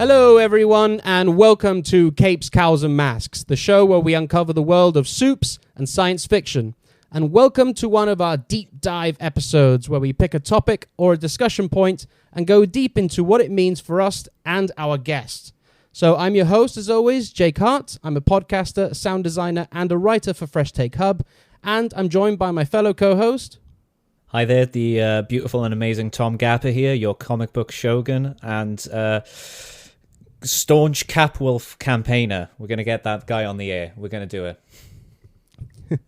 Hello, everyone, and welcome to Capes, Cows, and Masks, the show where we uncover the world of soups and science fiction. And welcome to one of our deep dive episodes where we pick a topic or a discussion point and go deep into what it means for us and our guests. So I'm your host, as always, Jake Hart. I'm a podcaster, a sound designer, and a writer for Fresh Take Hub. And I'm joined by my fellow co-host. Hi there, the beautiful and amazing Tom Gapper here, your comic book shogun and staunch Capwolf campaigner. We're going to get that guy on the air. We're going to do it.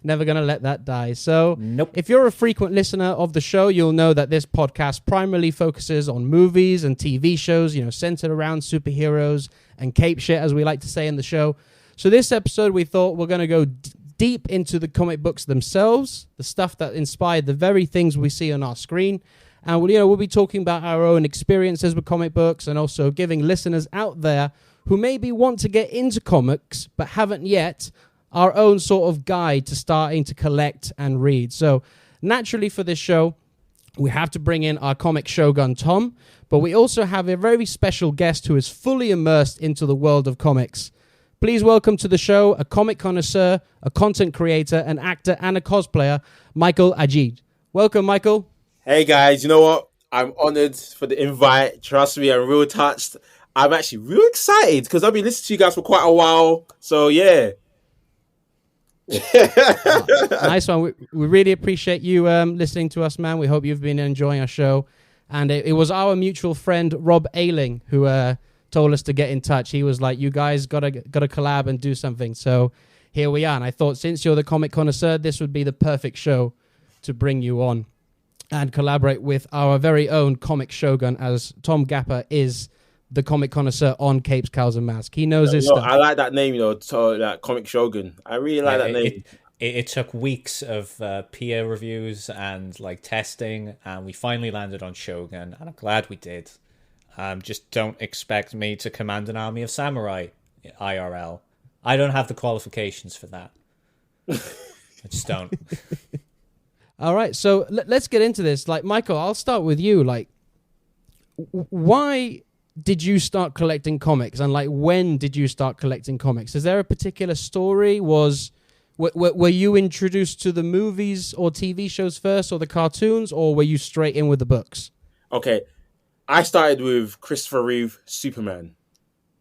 Never going to let that die. So Nope. If you're a frequent listener of the show, you'll know that this podcast primarily focuses on movies and TV shows, centered around superheroes and cape shit, as we like to say in the show. So this episode, we thought we're going to go deep into the comic books themselves, the stuff that inspired the very things we see on our screen. And we'll be talking about our own experiences with comic books and also giving listeners out there who maybe want to get into comics but haven't yet our own sort of guide to starting to collect and read. So naturally for this show, we have to bring in our comic shogun, Tom, but we also have a very special guest who is fully immersed into the world of comics. Please welcome to the show a comic connoisseur, a content creator, an actor, and a cosplayer, Michael Ajih. Welcome, Michael. Hey, guys. You know what? I'm honored for the invite. Trust me, I'm real touched. I'm actually real excited because I've been listening to you guys for quite a while. So, yeah. Nice one. We really appreciate you listening to us, man. We hope you've been enjoying our show. And it was our mutual friend, Rob Ailing, who told us to get in touch. He was like, you guys gotta collab and do something. So here we are. And I thought, since you're the comic connoisseur, this would be the perfect show to bring you on and collaborate with our very own comic shogun, as Tom Gapper is the comic connoisseur on Capes, Cows, and Masks. He knows his stuff. I like that name, like comic shogun. I really like that name. It took weeks of peer reviews and like testing, and we finally landed on Shogun, and I'm glad we did. Just don't expect me to command an army of samurai IRL. I don't have the qualifications for that. I just don't. All right, so let's get into this. Like, Michael, I'll start with you. Like, why did you start collecting comics, and like, when did you start collecting comics? Is there a particular story? Were you introduced to the movies or TV shows first, or the cartoons, or were you straight in with the books? Okay, I started with Christopher Reeve, Superman.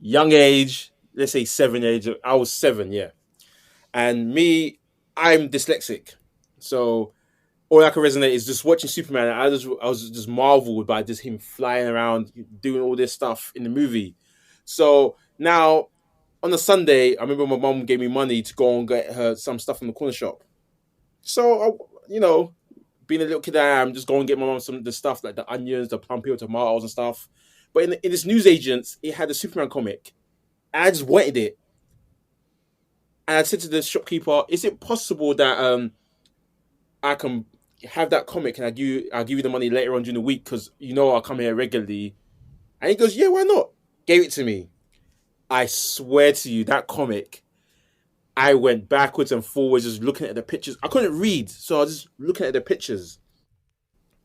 Young age, let's say 7 age. I was 7, yeah. And me, I'm dyslexic, so all I can resonate is just watching Superman. I was just marveled by just him flying around, doing all this stuff in the movie. So now, on a Sunday, I remember my mom gave me money to go and get her some stuff from the corner shop. So, being a little kid I am, just go and get my mom some of the stuff, like the onions, the plum peel, tomatoes and stuff. But in this newsagents, it had a Superman comic. And I just wanted it. And I said to the shopkeeper, is it possible that I can have that comic and I'll give you the money later on during the week because I'll come here regularly? And he goes, yeah, why not? Gave it to me. I swear to you, that comic, I went backwards and forwards just looking at the pictures. I couldn't read, so I was just looking at the pictures.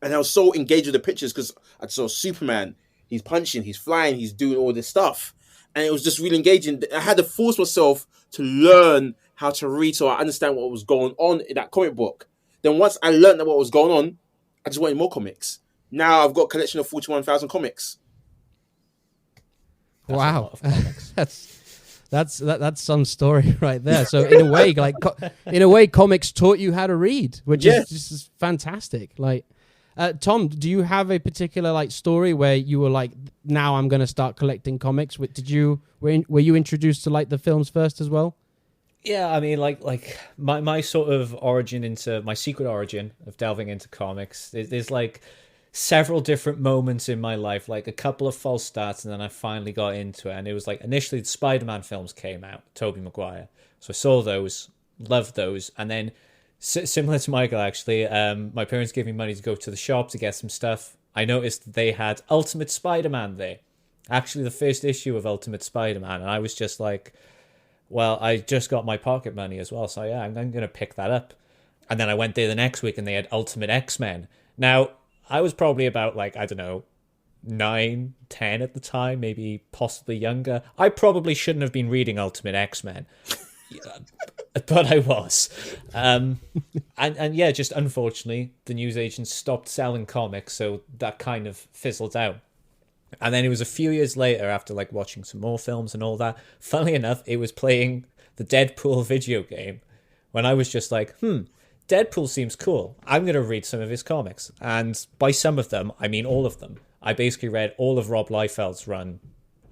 And I was so engaged with the pictures because I saw Superman. He's punching, he's flying, he's doing all this stuff. And it was just really engaging. I had to force myself to learn how to read so I understand what was going on in that comic book. Then once I learned what was going on, I just wanted more comics. Now I've got a collection of 41,000 comics. Wow, that's some story right there. So in a way, comics taught you how to read, which is just fantastic. Like, Tom, do you have a particular story where you were like, now I'm going to start collecting comics? Were you introduced to the films first as well? Yeah, I mean, like my sort of origin into my secret origin of delving into comics. There's several different moments in my life, like a couple of false starts, and then I finally got into it. And it was initially the Spider-Man films came out, Tobey Maguire. So I saw those, loved those, and then similar to Michael, actually, my parents gave me money to go to the shop to get some stuff. I noticed that they had Ultimate Spider-Man there, actually the first issue of Ultimate Spider-Man, and I was just like, well, I just got my pocket money as well, so yeah, I'm going to pick that up. And then I went there the next week and they had Ultimate X-Men. Now, I was probably about, I don't know, 9, 10 at the time, maybe possibly younger. I probably shouldn't have been reading Ultimate X-Men, but I was. And yeah, just unfortunately, the newsagents stopped selling comics, so that kind of fizzled out. And then it was a few years later, after like watching some more films and all that, funnily enough, it was playing the Deadpool video game when I was just like, Deadpool seems cool. I'm going to read some of his comics. And by some of them, I mean all of them. I basically read all of Rob Liefeld's run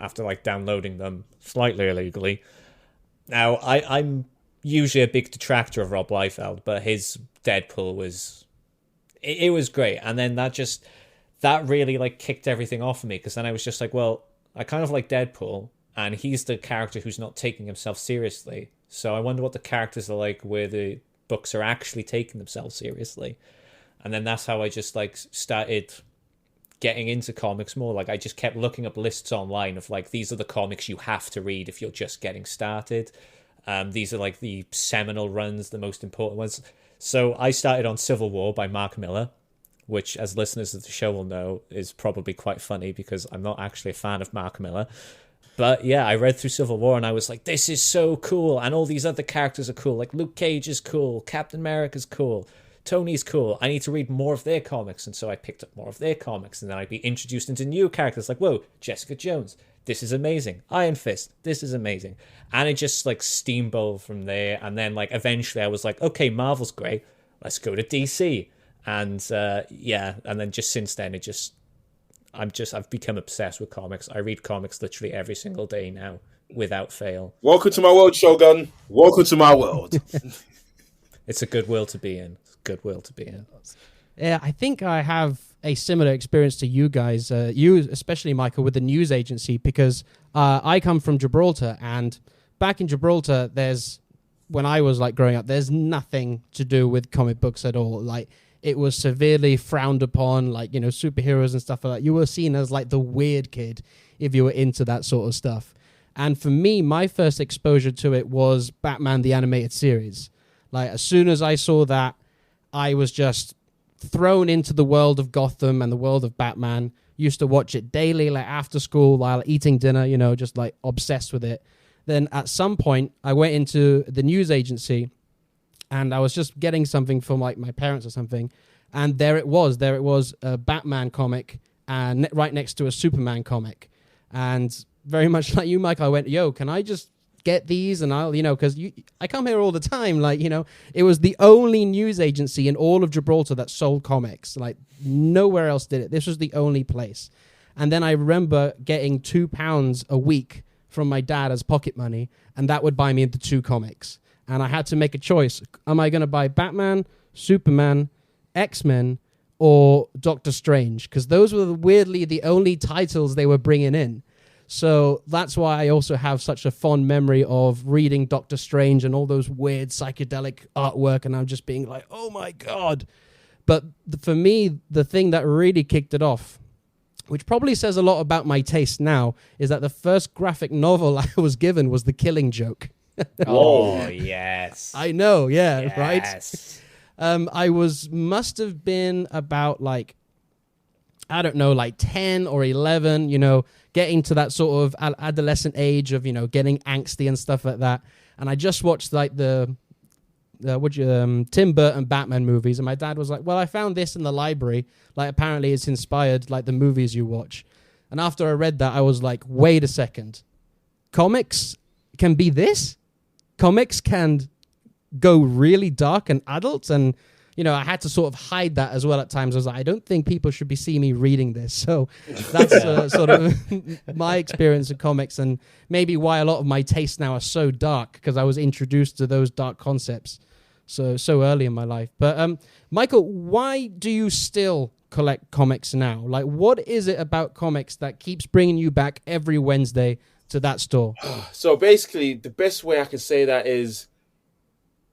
after like downloading them slightly illegally. Now, I'm usually a big detractor of Rob Liefeld, but his Deadpool was... It was great. And then that really like kicked everything off of me, because then I was just like, well, I kind of like Deadpool, and he's the character who's not taking himself seriously. So I wonder what the characters are like where the books are actually taking themselves seriously. And then that's how I just like started getting into comics more. Like I just kept looking up lists online of like, these are the comics you have to read if you're just getting started. These are like the seminal runs, the most important ones. So I started on Civil War by Mark Millar, which, as listeners of the show will know, is probably quite funny because I'm not actually a fan of Mark Millar. But yeah, I read through Civil War and I was like, this is so cool. And all these other characters are cool. Like Luke Cage is cool. Captain America's cool. Tony's cool. I need to read more of their comics. And so I picked up more of their comics. And then I'd be introduced into new characters like, whoa, Jessica Jones. This is amazing. Iron Fist. This is amazing. And it just like steamrolled from there. And then like eventually I was like, okay, Marvel's great. Let's go to DC. And yeah, and then just since then, I've become obsessed with comics. I read comics literally every single day now, without fail. Welcome to my world, Shogun. Welcome to my world. It's a good world to be in. It's a good world to be in. Yeah, I think I have a similar experience to you guys, you especially, Michael, with the news agency, because I come from Gibraltar, and back in Gibraltar, when I was like growing up, there's nothing to do with comic books at all. Like, it was severely frowned upon, like, you know, superheroes and stuff like that. You were seen as like the weird kid if you were into that sort of stuff. And for me, my first exposure to it was Batman the Animated Series. Like, as soon as I saw that, I was just thrown into the world of Gotham and the world of Batman. Used to watch it daily, like after school while eating dinner, you know, just like obsessed with it. Then at some point, I went into the news agency, and I was just getting something from like my parents or something, and there it was a Batman comic, and right next to a Superman comic. And very much like you, Mike, I went, yo, can I just get these? And I'll, you know, because I come here all the time, like, you know, it was the only news agency in all of Gibraltar that sold comics. Like, nowhere else did it. This was the only place. And then I remember getting £2 a week from my dad as pocket money, and that would buy me the 2 comics. And I had to make a choice. Am I going to buy Batman, Superman, X-Men, or Doctor Strange? Because those were weirdly the only titles they were bringing in. So that's why I also have such a fond memory of reading Doctor Strange and all those weird psychedelic artwork. And I'm just being like, oh my God. But for me, the thing that really kicked it off, which probably says a lot about my taste now, is that the first graphic novel I was given was The Killing Joke. Oh, yes. I know, yeah, yes. right? Must have been about like, I don't know, like 10 or 11, you know, getting to that sort of adolescent age of, you know, getting angsty and stuff like that. And I just watched like the Tim Burton Batman movies, and my dad was like, well, I found this in the library. Like, apparently it's inspired like the movies you watch. And after I read that, I was like, wait a second. Comics can be this? Comics can go really dark and adult, and you know, I had to sort of hide that as well at times. I was like, I don't think people should be seeing me reading this. So that's sort of my experience of comics, and maybe why a lot of my tastes now are so dark, because I was introduced to those dark concepts so early in my life. But Michael, why do you still collect comics now? Like, what is it about comics that keeps bringing you back every Wednesday to that store? So basically, the best way I can say that is,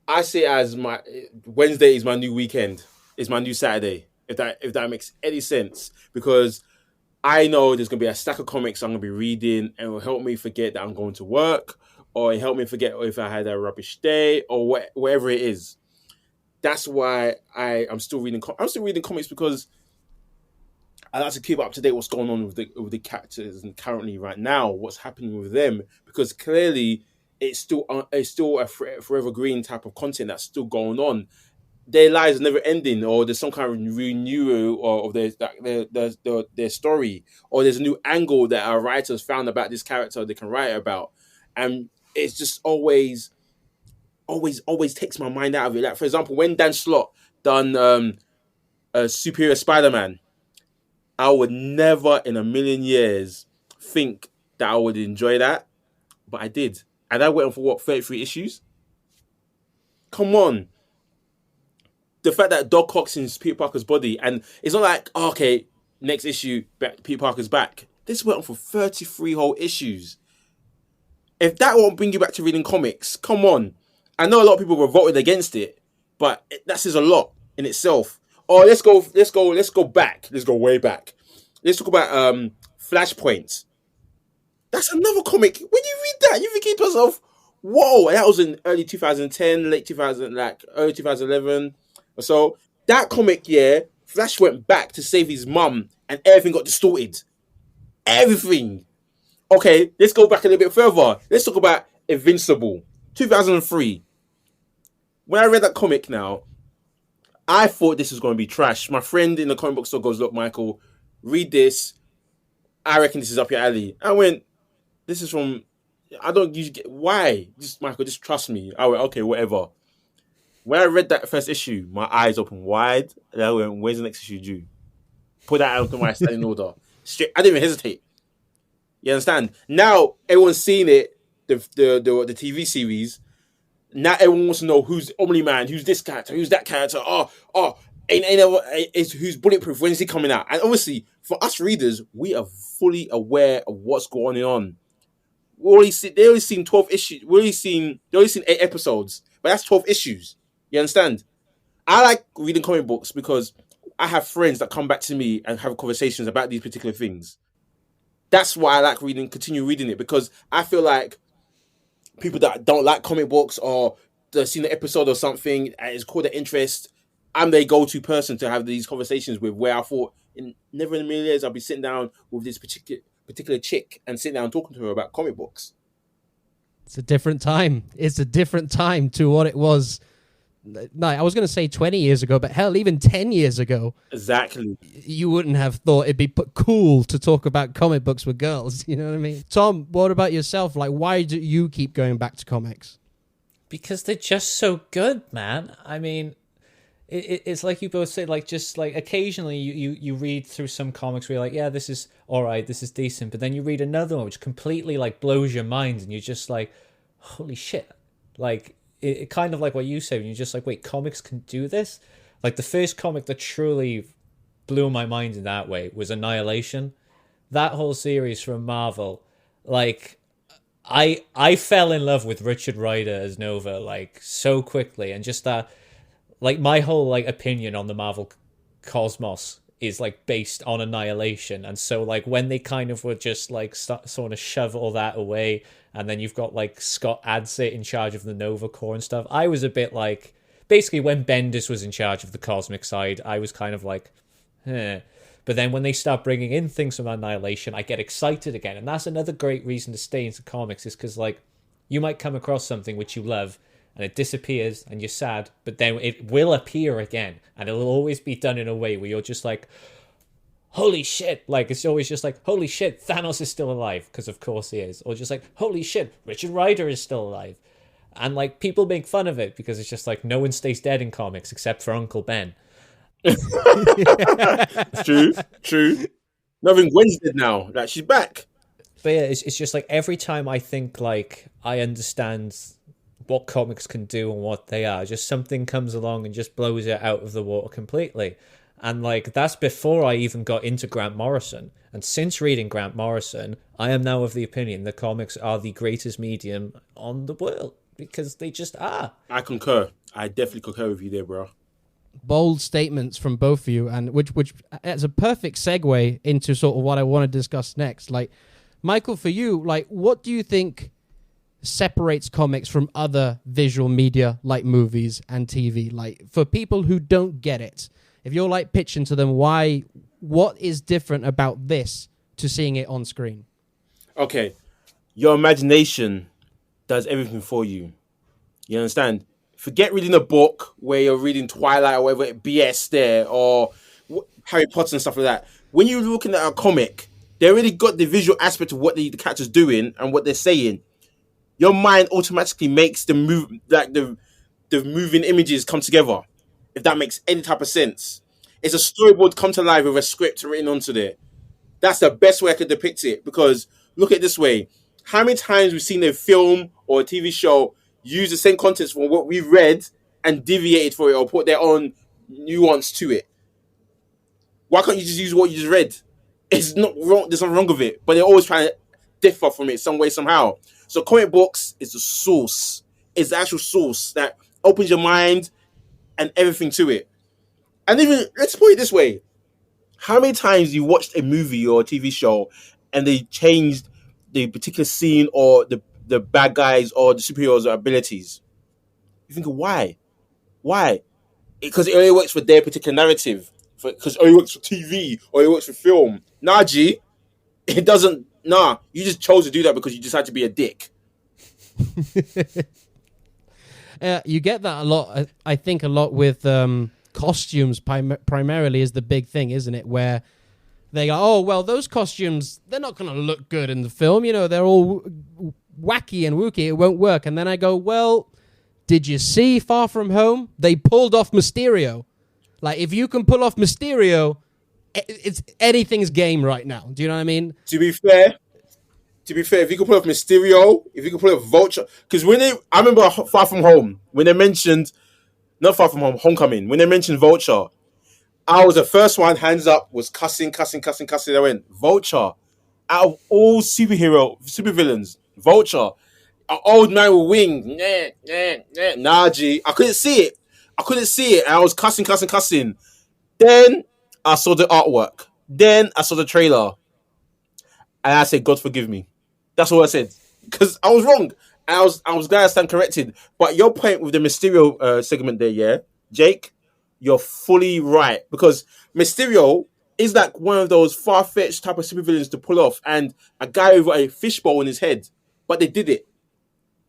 I see it as my Wednesday is my new weekend, is my new Saturday, if that makes any sense, because I know there's gonna be a stack of comics I'm gonna be reading, and it will help me forget that I'm going to work, or it help me forget if I had a rubbish day, or whatever it is. That's why I'm still reading. I'm still reading comics, because I like to keep up to date what's going on with the characters and currently right now, what's happening with them, because clearly it's still a forever green type of content that's still going on. Their lives are never ending, or there's some kind of renewal of their story, or there's a new angle that our writers found about this character they can write about, and it's just always takes my mind out of it. Like, for example, when Dan Slott done a Superior Spider-Man, I would never in a million years think that I would enjoy that, but I did, and I went on for 33 issues. Come on. The fact that Doc Ock's in Peter Parker's body, and it's not like, oh, okay, next issue, Peter Parker's back. This went on for 33 whole issues. If that won't bring you back to reading comics, come on. I know a lot of people revolted against it, but that says a lot in itself. Oh, let's go back. Let's go way back. Let's talk about Flashpoint. That's another comic. When you read that, you think to yourself, whoa, that was in early 2010, late 2000, like early 2011. So that comic, Flash went back to save his mum and everything got distorted. Everything. Okay, let's go back a little bit further. Let's talk about Invincible, 2003. When I read that comic now, I thought this was going to be trash. My friend in the comic book store goes, look, Michael, read this. I reckon this is up your alley. I went, this is from, I don't usually get, why? Michael, just trust me. I went, okay, whatever. When I read that first issue, my eyes opened wide, and I went, where's the next issue due? Put that out to my standing order. Straight, I didn't even hesitate. You understand? Now, everyone's seen it, the TV series. Now everyone wants to know who's Omni-Man, who's this character, who's that character. Who's Bulletproof? When is he coming out? And obviously, for us readers, we are fully aware of what's going on. They only seen 12 issues. They only seen 8 episodes, but that's 12 issues. You understand? I like reading comic books because I have friends that come back to me and have conversations about these particular things. That's why I like continue reading it, because I feel like people that don't like comic books or they've seen an episode or something and it's caught their interest, I'm their go-to person to have these conversations with, where I thought, never in a million years I'll be sitting down with this particular chick and sitting down talking to her about comic books. It's a different time. It's a different time to what it was. No, I was going to say 20 years ago, but hell, even 10 years ago. Exactly. You wouldn't have thought it'd be cool to talk about comic books with girls. You know what I mean? Tom, what about yourself? Like, why do you keep going back to comics? Because they're just so good, man. I mean, it's like you both say, like, just like occasionally you read through some comics where you're like, yeah, this is all right, this is decent. But then you read another one which completely like blows your mind, and you're just like, holy shit. Like, it kind of like what you said, and you're just like, wait, comics can do this? Like, the first comic that truly blew my mind in that way was Annihilation. That whole series from Marvel, like, I fell in love with Richard Rider as Nova, like, so quickly, and just that, like, my whole, like, opinion on the Marvel cosmos is, like, based on Annihilation. And so, like, when they kind of were just, like, sort of shove all that away, and then you've got, like, Scott Adsit in charge of the Nova Corps and stuff, I was a bit like, basically when Bendis was in charge of the cosmic side, I was kind of like, eh. But then when they start bringing in things from Annihilation, I get excited again. And that's another great reason to stay into comics, is because, like, you might come across something which you love, and it disappears, and you're sad, but then it will appear again, and it'll always be done in a way where you're just like, holy shit, like, it's always just like, holy shit, Thanos is still alive, because of course he is, or just like, holy shit, Richard Rider is still alive. And, like, people make fun of it, because it's just like, no one stays dead in comics, except for Uncle Ben. True. Nothing Gwen's dead now, like, she's back. But yeah, it's just like, every time I think, like, I understand what comics can do and what they are, just something comes along and just blows it out of the water completely. And, like, that's before I even got into Grant Morrison. And since reading Grant Morrison, I am now of the opinion that comics are the greatest medium on the world, because they just are. I concur. I definitely concur with you there, bro. Bold statements from both of you, and which as a perfect segue into sort of what I want to discuss next. Like, Michael, for you, like, what do you think separates comics from other visual media like movies and TV? Like, for people who don't get it, if you're like pitching to them why what is different about this to seeing it on screen? Okay, your imagination does everything for you. You understand? Forget reading a book where you're reading Twilight or whatever BS there, or Harry Potter and stuff like that. When you're looking at a comic, they already got the visual aspect of what the character's doing and what they're saying. Your mind automatically makes the move, like the moving images come together. If that makes any type of sense, it's a storyboard come to life with a script written onto there. That's the best way I could depict it. Because look at it this way: how many times we've seen a film or a TV show use the same contents from what we read and deviated for it or put their own nuance to it? Why can't you just use what you just read? It's not wrong. There's nothing wrong with it, but they're always trying to differ from it some way, somehow. So comic books is the source. It's the actual source that opens your mind and everything to it. And even, let's put it this way: how many times you watched a movie or a TV show and they changed the particular scene or the bad guys or the superheroes' abilities? You think, why? Why? Because it only works for their particular narrative. Because it only works for TV or it works for film. Nah, G, it doesn't. Nah, you just chose to do that because you decided to be a dick. You get that a lot. I think a lot with costumes primarily is the big thing, isn't it? Where they go, oh, well, those costumes, they're not going to look good in the film. You know, they're all wacky and wooky. It won't work. And then I go, well, did you see Far From Home? They pulled off Mysterio. Like, if you can pull off Mysterio, it's anything's game right now. Do you know what I mean? To be fair, if you could pull off Mysterio, if you could pull off Vulture, because I remember Far From Home, when they mentioned, not Far From Home, Homecoming, when they mentioned Vulture, I was the first one, hands up, was cussing. I went, Vulture, out of all supervillains, Vulture, an old man with wings, nah, G, I couldn't see it. And I was cussing. Then I saw the artwork. Then I saw the trailer. And I said, God forgive me. That's all I said. Because I was wrong. And I was glad I stand corrected. But your point with the Mysterio segment there, yeah, Jake, you're fully right. Because Mysterio is like one of those far-fetched type of supervillains to pull off. And a guy with a fishbowl in his head. But they did it.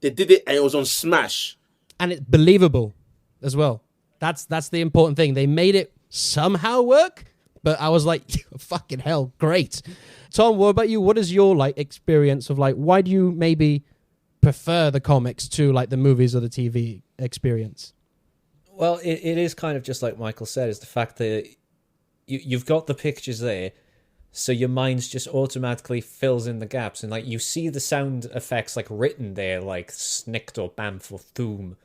And it was on Smash. And it's believable as well. That's the important thing. They made it somehow work, but I was like, fucking hell, great. Tom, what about you? What is your like experience of like, why do you maybe prefer the comics to like the movies or the TV experience? Well, it is kind of just like Michael said, is the fact that you've got the pictures there, so your mind just automatically fills in the gaps, and like you see the sound effects like written there, like snikt or bamf or thoom,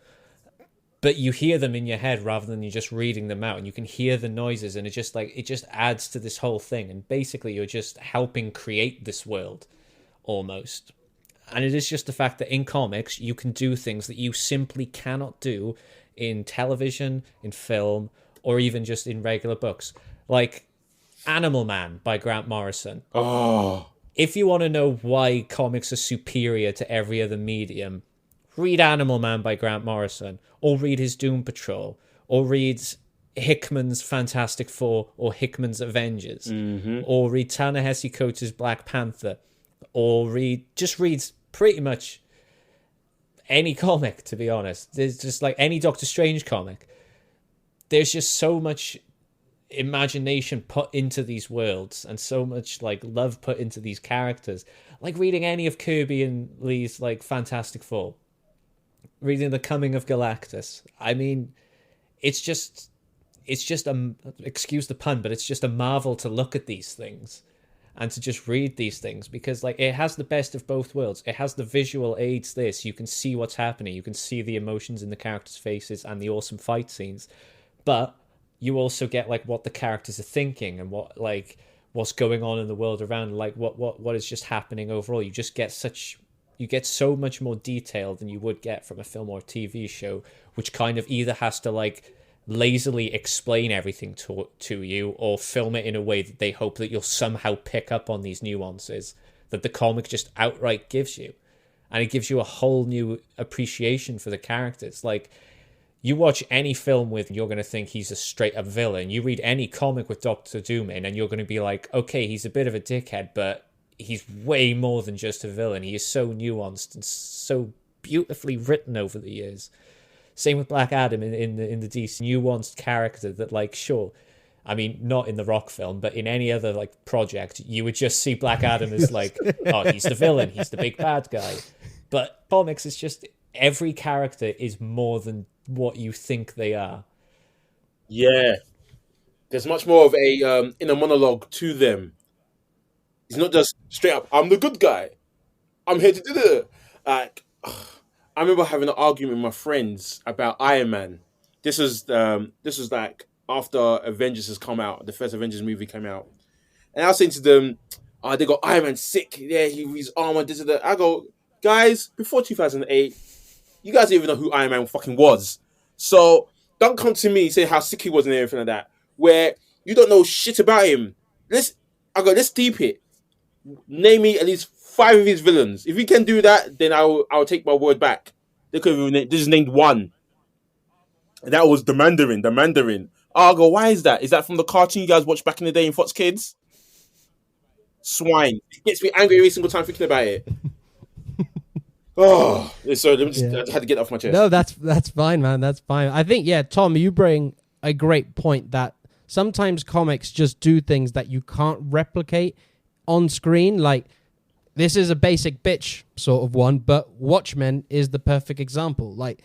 but you hear them in your head rather than you just reading them out, and you can hear the noises, and it just adds to this whole thing, and basically you're just helping create this world almost. And it is just the fact that in comics you can do things that you simply cannot do in television, in film, or even just in regular books, like Animal Man by Grant Morrison. Oh, if you want to know why comics are superior to every other medium, read Animal Man by Grant Morrison, or read his Doom Patrol, or read Hickman's Fantastic Four or Hickman's Avengers, or read Ta-Nehisi Coates' Black Panther, or read pretty much any comic, to be honest. There's just like any Doctor Strange comic. There's just so much imagination put into these worlds and so much like love put into these characters. Like reading any of Kirby and Lee's like Fantastic Four, reading The Coming of Galactus. I mean, it's just excuse the pun, but it's just a marvel to look at these things and to just read these things, because like it has the best of both worlds. It has the visual aids there, so you can see what's happening, you can see the emotions in the characters' faces and the awesome fight scenes, but you also get like what the characters are thinking and what's going on in the world around, like what is just happening overall. You get so much more detail than you would get from a film or a TV show, which kind of either has to like lazily explain everything to you or film it in a way that they hope that you'll somehow pick up on these nuances that the comic just outright gives you. And it gives you a whole new appreciation for the characters. Like, You watch any film with, you're going to think he's a straight up villain. You read any comic with Doctor Doom in, and you're going to be like, okay, he's a bit of a dickhead, but he's way more than just a villain. He is so nuanced and so beautifully written over the years. Same with Black Adam in the DC, nuanced character that, like, sure, I mean, not in the Rock film, but in any other like project, you would just see Black Adam as like, oh, he's the villain, he's the big bad guy. But comics, it's just every character is more than what you think they are. Yeah, there's much more of a inner monologue to them. It's not just straight up, I'm the good guy. I'm here to do it. Like, I remember having an argument with my friends about Iron Man. This was like after Avengers has come out, the first Avengers movie came out, and I was saying to them, "Oh, they got Iron Man sick. Yeah, his armor. This and that." I go, guys, before 2008, you guys didn't even know who Iron Man fucking was. So don't come to me and say how sick he was and everything like that, where you don't know shit about him. Let's deep it. Name me at least 5 of his villains. If you can do that, then I'll take my word back. They could have just named one. And that was the Mandarin. The Mandarin. Oh, I go, why is that? Is that from the cartoon you guys watched back in the day in Fox Kids? Swine. It gets me angry every single time thinking about it. Oh, sorry. I had to get that off my chest. No, that's fine, man. That's fine. I think, yeah, Tom, you bring a great point that sometimes comics just do things that you can't replicate on screen. Like, this is a basic bitch sort of one, but Watchmen is the perfect example. Like,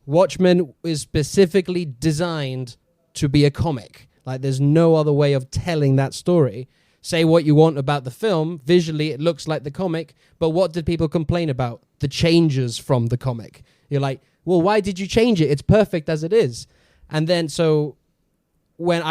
Watchmen is specifically designed to be a comic. Like, there's no other way of telling that story. Say what you want about the film, visually it looks like the comic, but what did people complain about? The changes from the comic. You're like, well, why did you change it? It's perfect as it is. And then so when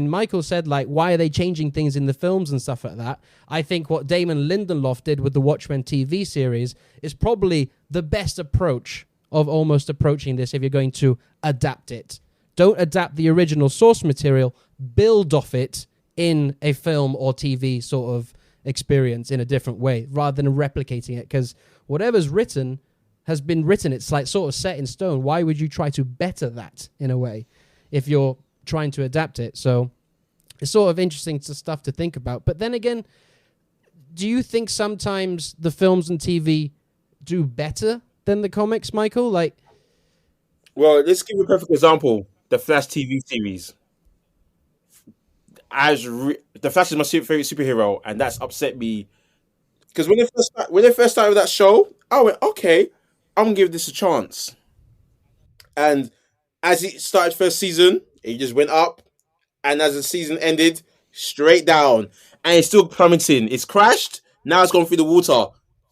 Michael said, like, why are they changing things in the films and stuff like that, I think what Damon Lindelof did with the Watchmen TV series is probably the best approach of almost approaching this if you're going to adapt it. Don't adapt the original source material, build off it in a film or TV sort of experience in a different way rather than replicating it, because whatever's written has been written. It's like sort of set in stone. Why would you try to better that in a way if you're trying to adapt it? So it's sort of interesting stuff to think about. But then again, do you think sometimes the films and TV do better than the comics, Michael? Like, well, let's give you a perfect example. The Flash TV series. The Flash is my favorite superhero, and that's upset me. Because when they first started with that show, I went, okay, I'm going to give this a chance. And as it started first season, it just went up. And as the season ended, straight down. And it's still plummeting. It's crashed. Now it's going through the water.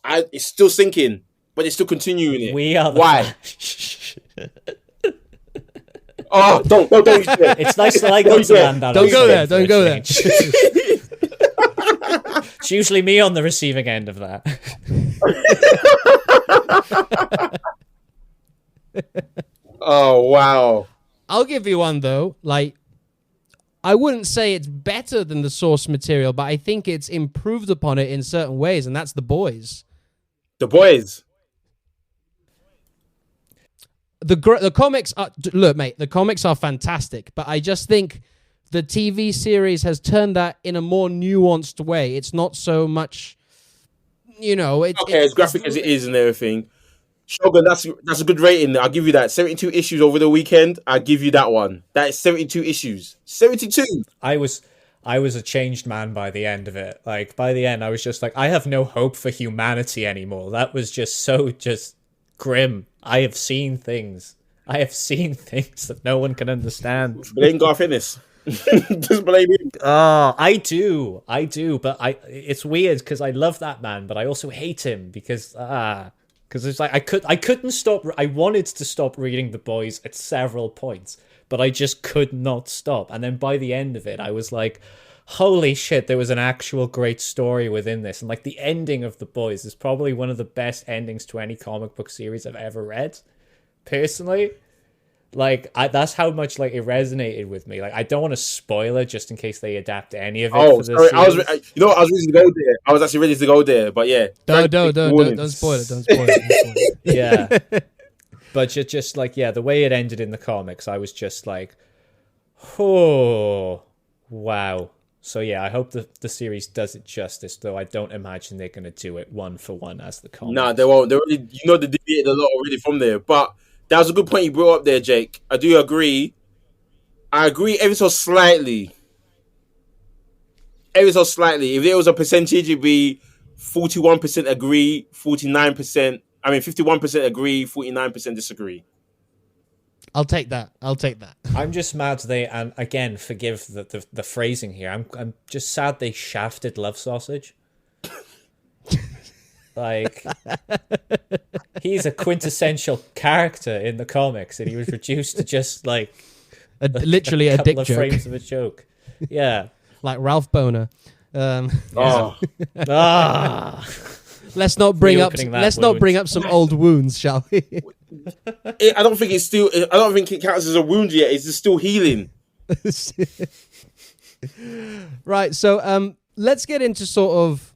It's still sinking, but it's still continuing it. We are the Why? Flash. Oh, don't. It's nice to like Don't land that. Don't go there. Don't go there. It's usually me on the receiving end of that. Oh, wow. I'll give you one, though. Like, I wouldn't say it's better than the source material, but I think it's improved upon it in certain ways, and that's The Boys. The Boys. The comics are... Look, mate, the comics are fantastic, but I just think the TV series has turned that in a more nuanced way. It's not so much, you know... As graphic as it is and everything. Shogun, that's a good rating. I'll give you that. 72 issues over the weekend. I'll give you that one. That is 72 issues. 72! I was a changed man by the end of it. Like, by the end, I was just like, I have no hope for humanity anymore. That was just so grim. I have seen things that no one can understand. Blame Garth Ennis. Just blame him. Oh, I do, but it's weird because I love that man, but I also hate him because it's like I couldn't stop. I wanted to stop reading The Boys at several points, but I just could not stop. And then by the end of it, I was like, holy shit, there was an actual great story within this. And like the ending of The Boys is probably one of the best endings to any comic book series I've ever read. Personally, like that's how much like it resonated with me. Like I don't want to spoil it just in case they adapt any of it. Oh, for the sorry. series. I was ready to go there. I was actually ready to go there, but yeah. Don't spoil it. Don't spoil it. Yeah. But just like, yeah, the way it ended in the comics, I was just like, oh, wow. So yeah, I hope the series does it justice, though I don't imagine they're going to do it one for one as the comics. Nah, they won't. They already, they deviated a lot already from there. But that was a good point you brought up there, Jake. I do agree. I agree ever so slightly. Ever so slightly. If there was a percentage, it'd be 41% agree, 49%. 51% agree, 49% disagree. I'll take that. I'm just mad and again, forgive the phrasing here. I'm just sad they shafted Love Sausage. Like, he's a quintessential character in the comics, and he was reduced to just like literally a dick couple of joke. frames of a joke. Yeah, like Ralph Boner. Oh. Let's not bring up some old wounds, shall we? I don't think it counts as a wound yet. It's just still healing. Right. So let's get into sort of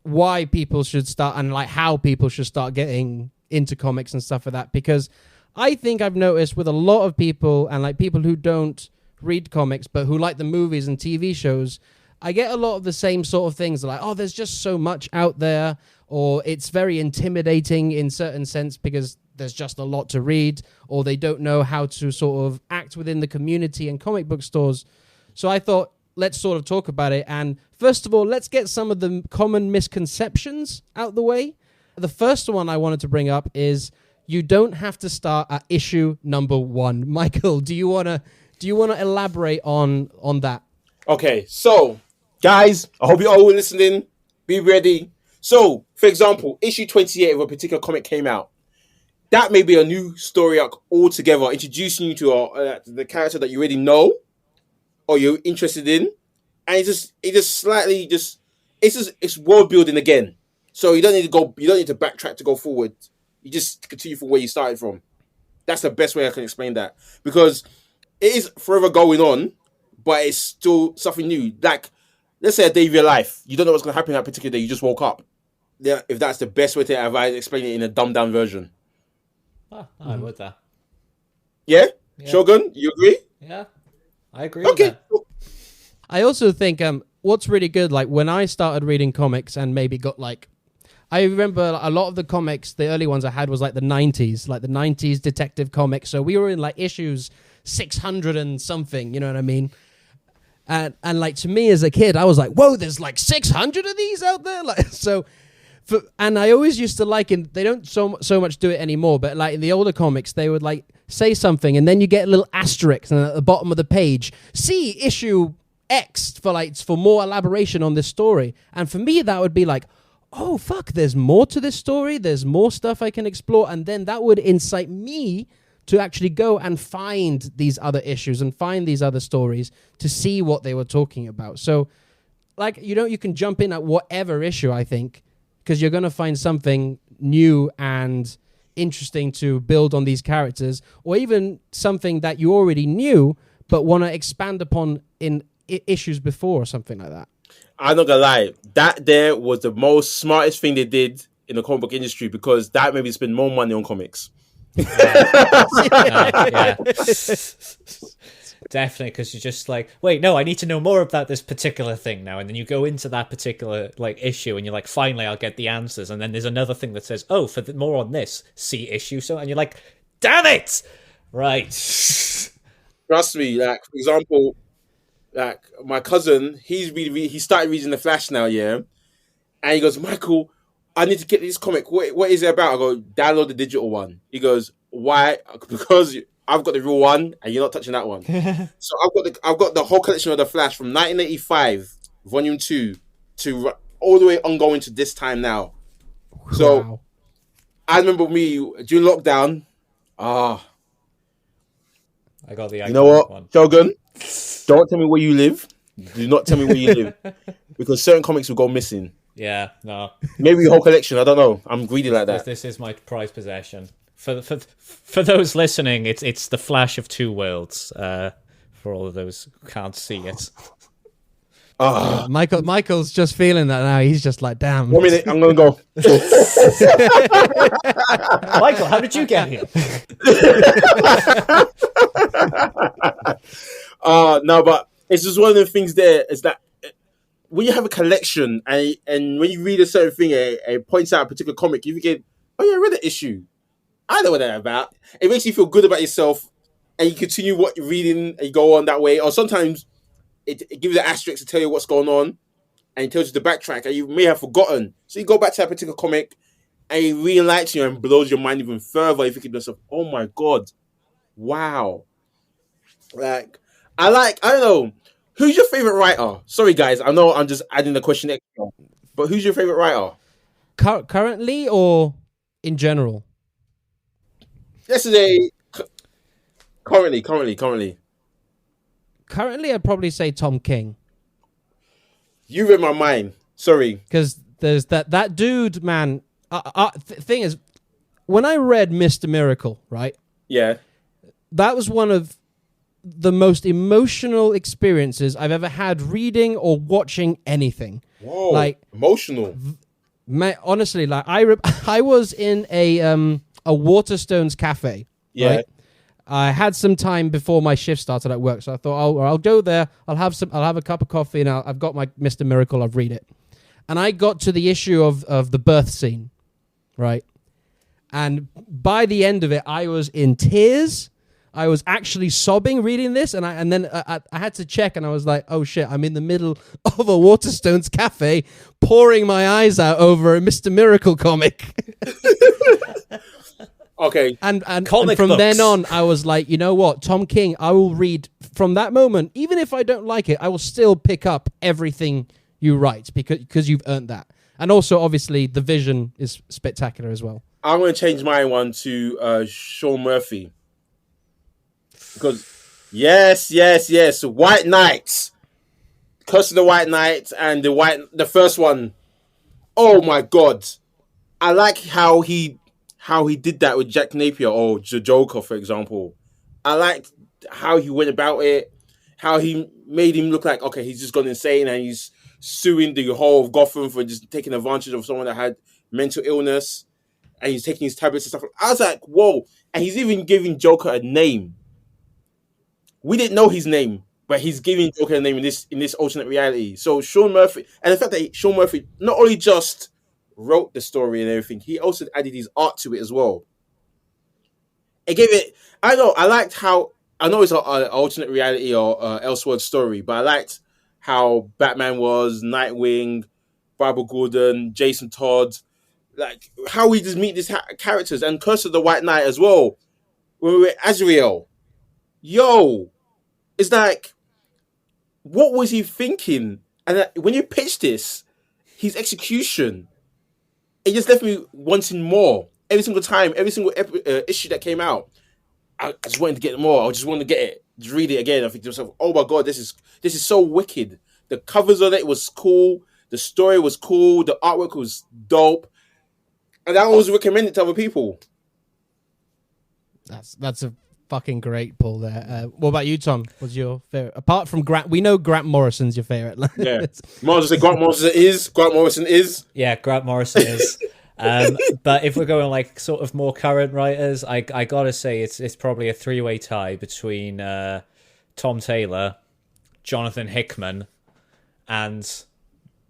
why people should start and like how people should start getting into comics and stuff like that. Because I think I've noticed with a lot of people and like people who don't read comics but who like the movies and TV shows, I get a lot of the same sort of things. Like, oh, there's just so much out there, or it's very intimidating in certain sense because there's just a lot to read, or they don't know how to sort of act within the community and comic book stores. So I thought, let's sort of talk about it. And first of all, let's get some of the common misconceptions out the way. The first one I wanted to bring up is you don't have to start at issue number 1. Michael, do you wanna elaborate on that? Okay, so guys, I hope you all were listening. Be ready. So, for example, issue 28 of a particular comic came out. That may be a new story arc altogether, introducing you to the character that you already know or you're interested in, and it's world building again. So you don't need to backtrack to go forward. You just continue from where you started from. That's the best way I can explain that, because it is forever going on, but it's still something new. Like, let's say a day of your life, you don't know what's going to happen that particular day. You just woke up. Yeah, if that's the best way to explain it in a dumbed down version. I'm with that. Yeah? Shogun, you agree? Yeah, I agree with that. I also think what's really good, like when I started reading comics and maybe got like, I remember a lot of the comics, the early ones I had was like the 90s detective comics. So we were in like issues 600 and something, you know what I mean? And like to me as a kid, I was like, whoa, there's like 600 of these out there? Like, so... and I always used to like, and they don't so much do it anymore, but like in the older comics, they would like say something and then you get a little asterisk and at the bottom of the page, see issue X for more elaboration on this story. And for me, that would be like, oh, fuck, there's more to this story. There's more stuff I can explore. And then that would incite me to actually go and find these other issues and find these other stories to see what they were talking about. So like, you can jump in at whatever issue, I think, because you're going to find something new and interesting to build on these characters, or even something that you already knew but want to expand upon in issues before or something like that. I'm not going to lie. That there was the most smartest thing they did in the comic book industry, because that made me spend more money on comics. Yeah. Definitely, because you're just like, wait, no, I need to know more about this particular thing now, and then you go into that particular like issue, and you're like, finally, I'll get the answers, and then there's another thing that says, oh, for more on this, see issue, so, and you're like, damn it, right? Trust me, like for example, like my cousin, he started reading The Flash now, yeah, and he goes, Michael, I need to get this comic. What is it about? I go, download the digital one. He goes, why? Because I've got the real one, and you're not touching that one. So I've got the whole collection of The Flash from 1985, Volume 2, to all the way ongoing to this time now. So wow. I remember me during lockdown. I got the. You know what, one. Shogun? Don't tell me where you live. Do not tell me where you live, because certain comics will go missing. Yeah, no. Maybe your whole collection. I don't know. I'm greedy like that. This is my prized possession. For those listening, it's the Flash of Two Worlds. For all of those who can't see it. Michael's just feeling that now. He's just like, damn. 1 minute, I'm gonna go. Michael, how did you get here? No, but it's just one of the things there is that when you have a collection and when you read a certain thing, it points out a particular comic, you think, oh yeah, I read the issue. I know what that's about. It makes you feel good about yourself, and you continue what you're reading and you go on that way. Or sometimes it gives you an asterisk to tell you what's going on, and it tells you to backtrack, and you may have forgotten. So you go back to that particular comic, and it re-enlightens you and blows your mind even further. You think to yourself, oh my God, wow. Like, I don't know, who's your favorite writer? Sorry guys, I know I'm just adding the question extra, but who's your favorite writer? Currently or in general? Yesterday, currently. Currently, I'd probably say Tom King. You read my mind. Sorry. Because there's that dude, man. Thing is, when I read Mr. Miracle, right? Yeah. That was one of the most emotional experiences I've ever had reading or watching anything. Whoa. Like, emotional. Honestly, like I was in a Waterstones cafe. Yeah. Right? I had some time before my shift started at work, so I thought I'll go there. I'll have a cup of coffee, and I've got my Mr. Miracle. I'll read it, and I got to the issue of the birth scene, right? And by the end of it, I was in tears. I was actually sobbing reading this, and then I had to check, and I was like, oh shit, I'm in the middle of a Waterstones cafe, pouring my eyes out over a Mr. Miracle comic. Okay. And from books. then on, I was like, you know what, Tom King, I will read from that moment. Even if I don't like it, I will still pick up everything you write because you've earned that. And also, obviously, the vision is spectacular as well. I'm going to change my one to Sean Murphy. Because, yes. White Knights. Curse of the White Knight and the first one. Oh my God. I like how he did that with Jack Napier or the Joker, for example. I liked how he went about it, how he made him look like, okay, he's just gone insane and he's suing the whole of Gotham for just taking advantage of someone that had mental illness, and he's taking his tablets and stuff. I was like, whoa. And he's even giving Joker a name. We didn't know his name, but he's giving Joker a name in this alternate reality. So Sean Murphy, and the fact that Sean Murphy not only just wrote the story and everything, he also added his art to it as well. It gave it, I liked how, I know it's an alternate reality or Elseworld story, but I liked how Batman was, Nightwing, Barbara Gordon, Jason Todd, like how we just meet these characters, and Curse of the White Knight as well. When we were Azrael, it's like, what was he thinking? And when you pitched this, his execution, it just left me wanting more. Every single time, every single issue that came out, I just wanted to get more. I just wanted to get it, just read it again. I think to myself, oh my God, this is so wicked. The covers of it was cool. The story was cool. The artwork was dope. And I always recommend it to other people. That's a fucking great pull there. What about you, Tom? What's your favorite? Apart from Grant, we know Grant Morrison's your favorite. Yeah, Grant Morrison is. Grant Morrison is. Yeah, Grant Morrison is. But if we're going like sort of more current writers, I gotta say it's probably a three-way tie between Tom Taylor, Jonathan Hickman, and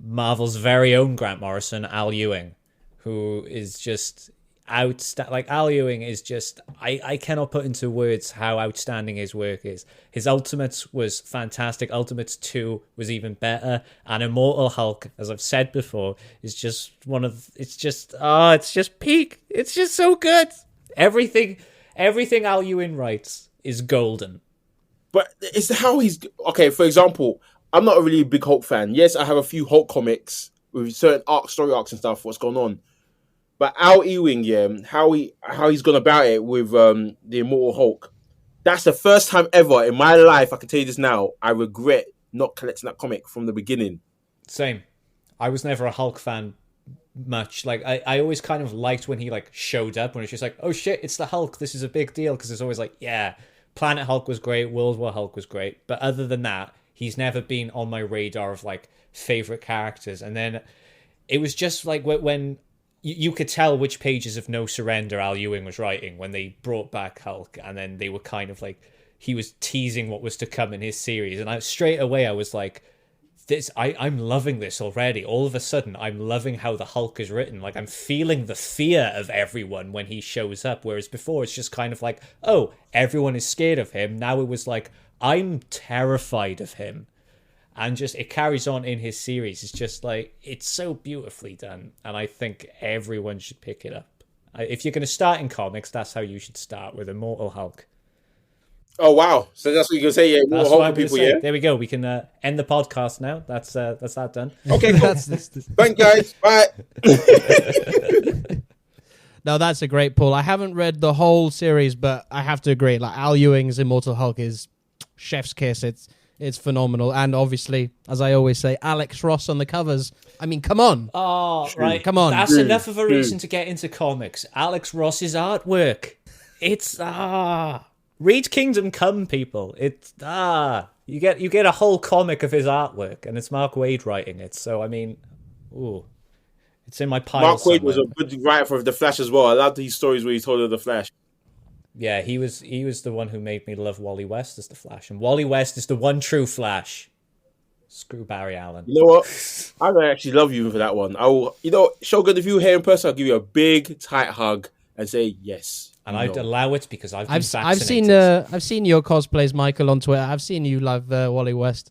Marvel's very own Grant Morrison, Al Ewing, who is just outstanding. Like, Al Ewing is just, I cannot put into words how outstanding his work is. His Ultimates was fantastic. Ultimates 2 was even better. And Immortal Hulk, as I've said before, is just it's just peak. It's just so good. Everything Al Ewing writes is golden. But it's how he's, okay, for example, I'm not a really big Hulk fan. Yes, I have a few Hulk comics with certain story arcs and stuff, what's going on. But Al Ewing, yeah, how he's gone about it with the Immortal Hulk, that's the first time ever in my life, I can tell you this now, I regret not collecting that comic from the beginning. Same. I was never a Hulk fan much. Like, I always kind of liked when he like showed up, when it's just like, oh shit, it's the Hulk, this is a big deal, because it's always like, yeah, Planet Hulk was great, World War Hulk was great, but other than that, he's never been on my radar of like favorite characters. And then it was just like when you could tell which pages of No Surrender Al Ewing was writing when they brought back Hulk, and then they were kind of like, he was teasing what was to come in his series, and straight away I was like, I'm loving this already. All of a sudden, I'm loving how the Hulk is written. Like, I'm feeling the fear of everyone when he shows up, whereas before it's just kind of like, oh, everyone is scared of him. Now it was like, I'm terrified of him. And just, it carries on in his series. It's just like, it's so beautifully done. And I think everyone should pick it up. If you're going to start in comics, that's how you should start, with Immortal Hulk. Oh wow! So that's what you can say, yeah. That's More what I'm Hulk people, say. yeah. There we go. We can end the podcast now. That's that done. Okay, cool. Thanks, guys. Bye. No, that's a great pull. I haven't read the whole series, but I have to agree. Like, Al Ewing's Immortal Hulk is chef's kiss. It's phenomenal, and obviously, as I always say, Alex Ross on the covers. I mean, come on. Oh, right. Come on. That's enough of a reason to get into comics. Alex Ross's artwork. It's read Kingdom Come, people. It's you get a whole comic of his artwork, and it's Mark Waid writing it. So I mean, it's in my pile. Mark Waid somewhere. was a good writer for The Flash as well. I loved these stories where he told of The Flash. Yeah, he was the one who made me love Wally West as the Flash, and Wally West is the one true Flash. Screw Barry Allen. You know what? I don't actually love you for that one. I will. You know, Shogun, if you were here in person, I'll give you a big tight hug and say yes. And I'd allow it because I've been I've vaccinated. I've seen your cosplays, Michael, on Twitter. I've seen you love Wally West.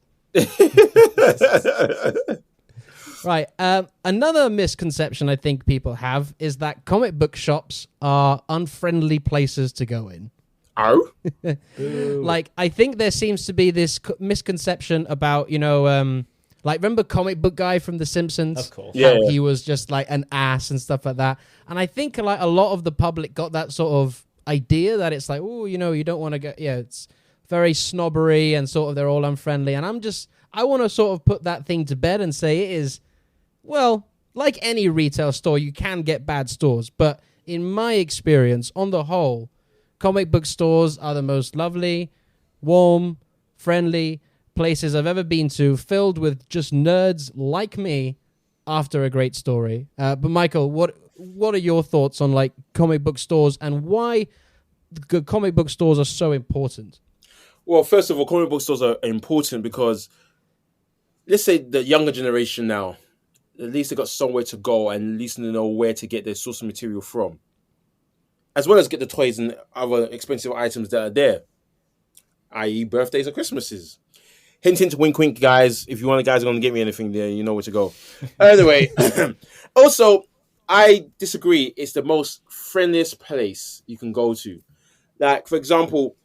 Right. Another misconception I think people have is that comic book shops are unfriendly places to go in. Oh? Like, I think there seems to be this misconception about, like, remember Comic Book Guy from The Simpsons? Of course. Yeah. How he was just like an ass and stuff like that. And I think like a lot of the public got that sort of idea that it's like, oh, you don't want to get, it's very snobbery and sort of they're all unfriendly. And I want to sort of put that thing to bed and say it is, well, like any retail store, you can get bad stores. But in my experience, on the whole, comic book stores are the most lovely, warm, friendly places I've ever been to, filled with just nerds like me after a great story. But Michael, what are your thoughts on like comic book stores and why the comic book stores are so important? Well, first of all, comic book stores are important because, let's say the younger generation now, at least they got somewhere to go and at least they know where to get their source of material from, as well as get the toys and other expensive items that are there, i.e. birthdays and Christmases. Hint, hint, wink, wink, guys. If you want, guys are going to get me anything there, you know where to go. Anyway, also, I disagree. It's the most friendliest place you can go to. Like, for example,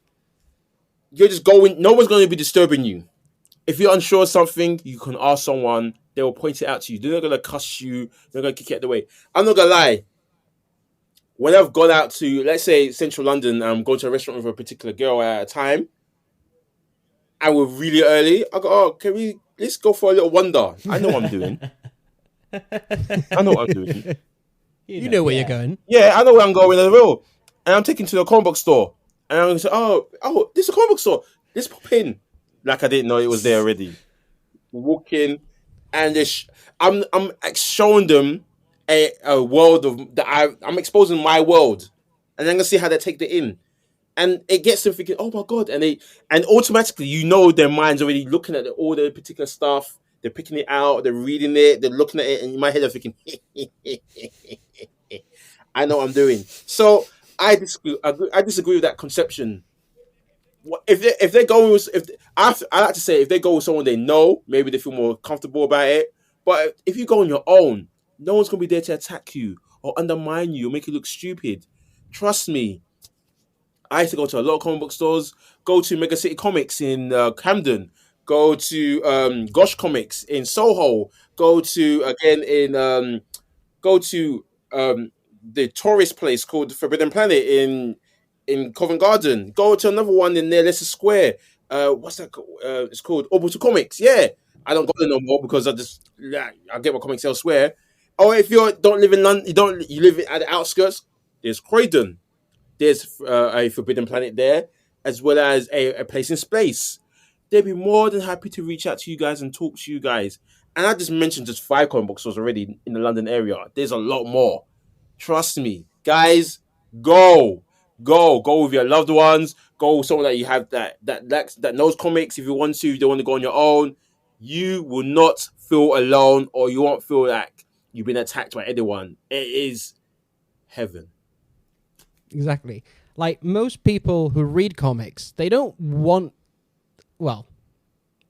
you're just going, no one's going to be disturbing you. If you're unsure of something, you can ask someone. They will point it out to you. They're not going to cuss you. They're going to kick it out of the way. I'm not going to lie. When I've gone out to, let's say, central London, and I'm going to a restaurant with a particular girl at a time, and we're really early, I go, let's go for a little wander. I know what I'm doing. I know what I'm doing. You know where you're going. Yeah, I know where I'm going as well. And I'm taking to the comic book store. And I'm going to say, oh, this is a comic book store. Let's pop in. Like I didn't know it was there already. Walk in, and I'm showing them a world of that I'm exposing my world, and I'm gonna see how they take it in, and it gets them thinking, oh my god, and automatically their mind's already looking at all the particular stuff. They're picking it out, they're reading it, they're looking at it, and in my head they're thinking, I know what I'm doing. So I disagree with that conception. If they go with, I like to say, if they go with someone they know, maybe they feel more comfortable about it. But if you go on your own, no one's gonna be there to attack you or undermine you or make you look stupid. Trust me. I used to go to a lot of comic book stores. Go to Mega City Comics in Camden. Go to Gosh Comics in Soho. Go to the tourist place called Forbidden Planet in Covent Garden. Go to another one in there, Leicester Square. What's that called? It's called Orbital Comics. Yeah, I don't go there no more because I get my comics elsewhere. Or if you don't live in London, you live at the outskirts. There's Croydon. There's a Forbidden Planet there, as well as a place in space. they'd be more than happy to reach out to you guys and talk to you guys. And I just mentioned just 5 comic book stores already in the London area. There's a lot more. Trust me, guys. Go with your loved ones. Go with someone that you have that knows comics. If you want to, if you don't want to go on your own, you will not feel alone, or you won't feel like you've been attacked by anyone. It is heaven. Exactly. Like most people who read comics, they don't want, well,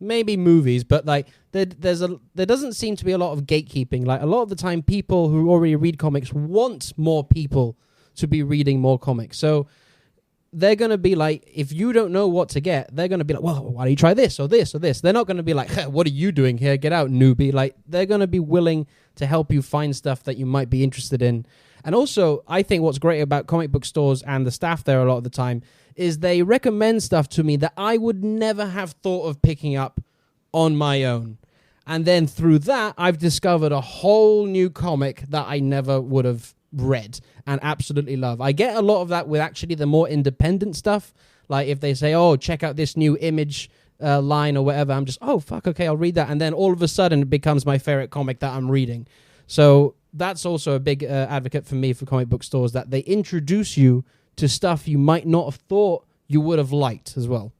maybe movies, but like there doesn't seem to be a lot of gatekeeping. Like a lot of the time, people who already read comics want more people to be reading more comics. So they're going to be like, if you don't know what to get, they're going to be like, well, why don't you try this or this or this? They're not going to be like, what are you doing here? Get out, newbie. Like, they're going to be willing to help you find stuff that you might be interested in. And also, I think what's great about comic book stores and the staff there a lot of the time is they recommend stuff to me that I would never have thought of picking up on my own. And then through that, I've discovered a whole new comic that I never would have read and absolutely love. I get a lot of that with actually the more independent stuff. Like if they say, oh, check out this new Image line or whatever, I'm just, oh, fuck, okay, I'll read that. And then all of a sudden it becomes my favorite comic that I'm reading. So that's also a big advocate for me for comic book stores, that they introduce you to stuff you might not have thought you would have liked as well.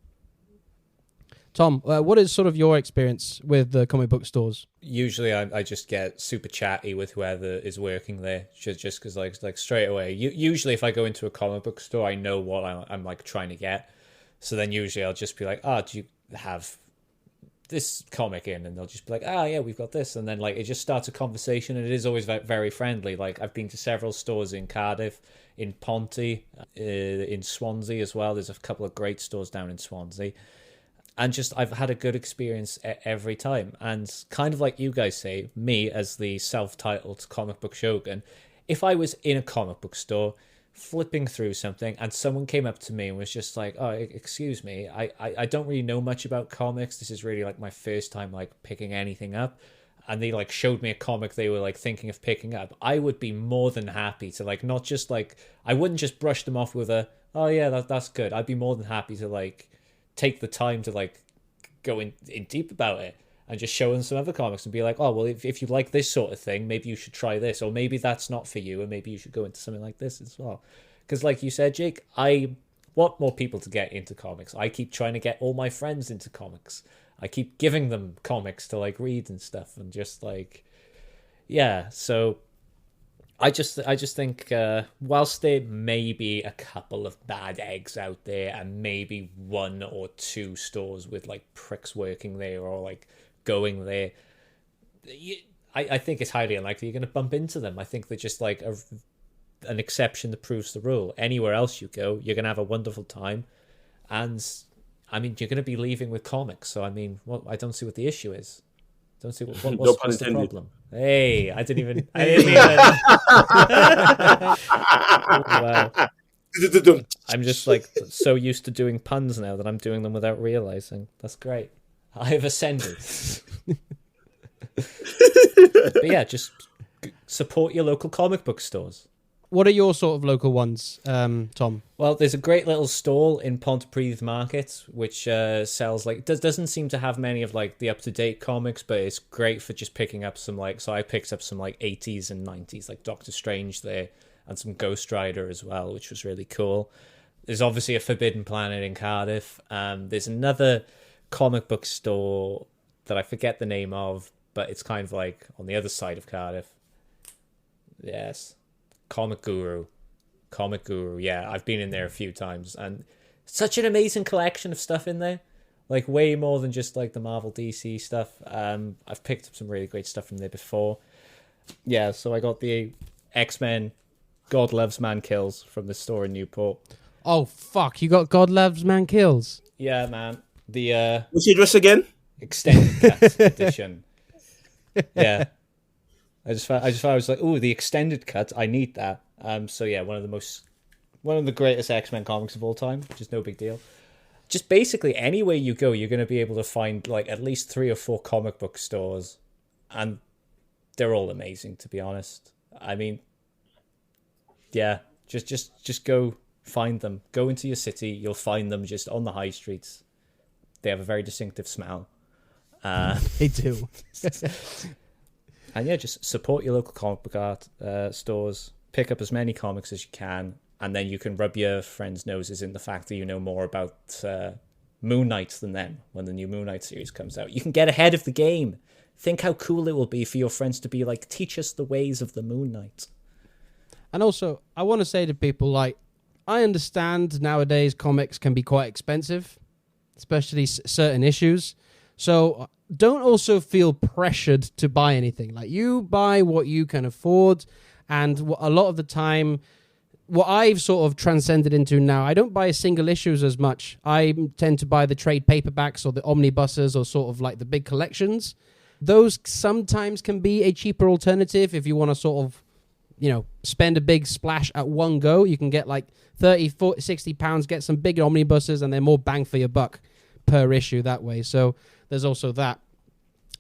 Tom, what is sort of your experience with the comic book stores? Usually I just get super chatty with whoever is working there, just because like straight away. Usually if I go into a comic book store, I know what I'm like trying to get. So then usually I'll just be like, do you have this comic in? And they'll just be like, yeah, we've got this. And then like it just starts a conversation, and it is always very friendly. Like I've been to several stores in Cardiff, in Ponty, in Swansea as well. There's a couple of great stores down in Swansea. And just, I've had a good experience every time. And kind of like you guys say, me as the self-titled comic book shogun, if I was in a comic book store flipping through something and someone came up to me and was just like, oh, excuse me, I don't really know much about comics. This is really like my first time like picking anything up. And they like showed me a comic they were like thinking of picking up. I would be more than happy to like, not just like, I wouldn't just brush them off with a, oh yeah, that's good. I'd be more than happy to like take the time to like go in deep about it and just show them some other comics and be like, oh well, if you like this sort of thing, maybe you should try this, or maybe that's not for you and maybe you should go into something like this as well. Because like you said, Jake, I want more people to get into comics. I keep trying to get all my friends into comics. I keep giving them comics to like read and stuff, and just like, yeah. So I just think whilst there may be a couple of bad eggs out there and maybe one or two stores with like pricks working there or like going there, I think it's highly unlikely you're going to bump into them. I think they're just like an exception that proves the rule. Anywhere else you go, you're going to have a wonderful time. And I mean, you're going to be leaving with comics. So I mean, I don't see what the issue is. Don't see what's the problem. Hey, I didn't even. Wow. I'm just like so used to doing puns now that I'm doing them without realizing. That's great. I have ascended. But yeah, just support your local comic book stores. What are your sort of local ones, Tom? Well, there's a great little stall in Pontypridd Market, which sells like doesn't seem to have many of like the up to date comics, but it's great for just picking up some like. So I picked up some like 80s and 90s, like Doctor Strange there, and some Ghost Rider as well, which was really cool. There's obviously a Forbidden Planet in Cardiff. There's another comic book store that I forget the name of, but it's kind of like on the other side of Cardiff. Yes. Comic Guru, yeah, I've been in there a few times, and such an amazing collection of stuff in there, like way more than just like the Marvel DC stuff. I've picked up some really great stuff from there before. Yeah, so I got the X-Men God Loves Man Kills from the store in Newport. Oh fuck, you got God Loves Man Kills? Yeah, man. The what's your address again? Extended cut edition. Yeah. I just thought I was like, oh, the extended cut, I need that. So yeah, one of the greatest X-Men comics of all time, which is no big deal. Just basically anywhere you go, you're going to be able to find like at least 3 or 4 comic book stores, and they're all amazing, to be honest. I mean, yeah, just go find them. Go into your city, you'll find them just on the high streets. They have a very distinctive smell. They do. And yeah, just support your local comic book art stores. Pick up as many comics as you can, and then you can rub your friends' noses in the fact that you know more about Moon Knight than them when the new Moon Knight series comes out. You can get ahead of the game. Think how cool it will be for your friends to be like, teach us the ways of the Moon Knight. And also, I want to say to people, like, I understand nowadays comics can be quite expensive, especially certain issues. So don't also feel pressured to buy anything. Like, you buy what you can afford. And a lot of the time, what I've sort of transcended into now, I don't buy single issues as much. I tend to buy the trade paperbacks or the omnibuses or sort of like the big collections. Those sometimes can be a cheaper alternative if you want to sort of, spend a big splash at one go. You can get like 30, 40, 60 pounds, get some big omnibuses, and they're more bang for your buck per issue that way. So there's also that.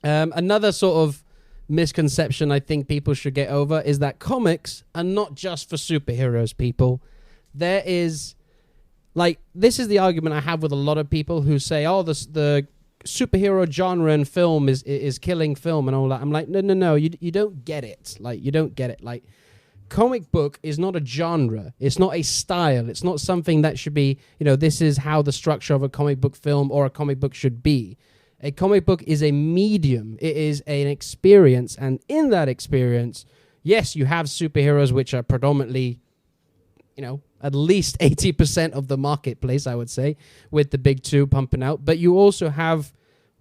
Another sort of misconception I think people should get over is that comics are not just for superheroes, people. There is, this is the argument I have with a lot of people who say, oh, the superhero genre in film is killing film and all that. I'm like, no, you don't get it. You don't get it. Comic book is not a genre. It's not a style. It's not something that should be, this is how the structure of a comic book film or a comic book should be. A comic book is a medium. It is an experience. And in that experience, yes, you have superheroes, which are predominantly, at least 80% of the marketplace, I would say, with the big two pumping out. But you also have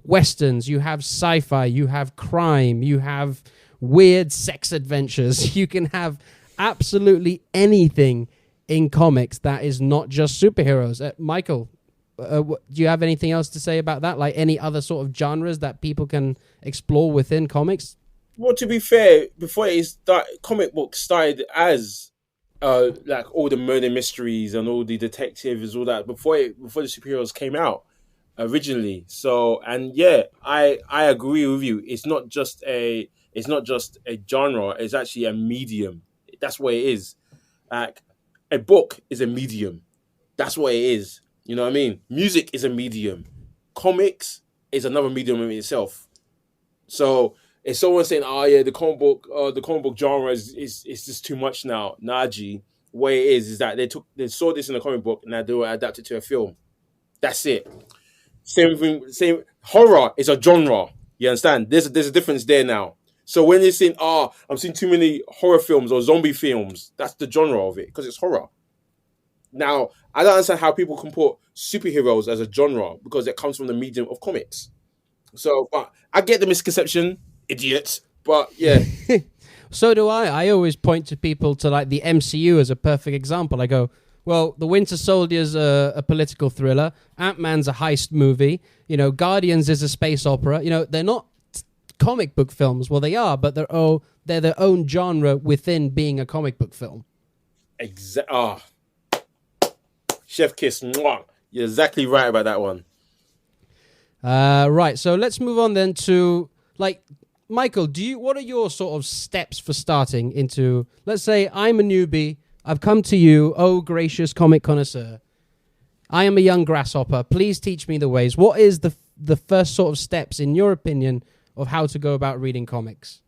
westerns, you have sci-fi, you have crime, you have weird sex adventures. You can have absolutely anything in comics that is not just superheroes. Michael, do you have anything else to say about that? Like any other sort of genres that people can explore within comics? Well, to be fair, before comic books started as all the murder mysteries and all the detectives, all that before the superheroes came out originally. So, and yeah, I agree with you. It's not just a genre. It's actually a medium. That's what it is. Like, a book is a medium. That's what it is. You know what I mean? Music is a medium. Comics is another medium in itself. So if someone's saying, "Oh yeah, the comic book genre is just too much now," Naji, what it is that they saw this in a comic book and now they will adapt it to a film. That's it. Same thing. Same. Horror is a genre. You understand? There's a difference there now. So when you're saying, I'm seeing too many horror films or zombie films, that's the genre of it because it's horror. Now, I don't understand how people can put superheroes as a genre because it comes from the medium of comics. So I get the misconception, idiots, but yeah. So do I. I always point to people to like the MCU as a perfect example. I go, well, The Winter Soldier's a political thriller. Ant-Man's a heist movie. Guardians is a space opera. They're not comic book films. Well, they are, but they're their own genre within being a comic book film. Chef kiss. Mwah. You're exactly right about that one. Right. So let's move on then to Michael. What are your sort of steps for starting into? Let's say I'm a newbie. I've come to you, oh gracious comic connoisseur. I am a young grasshopper. Please teach me the ways. What is the first sort of steps, in your opinion, of how to go about reading comics?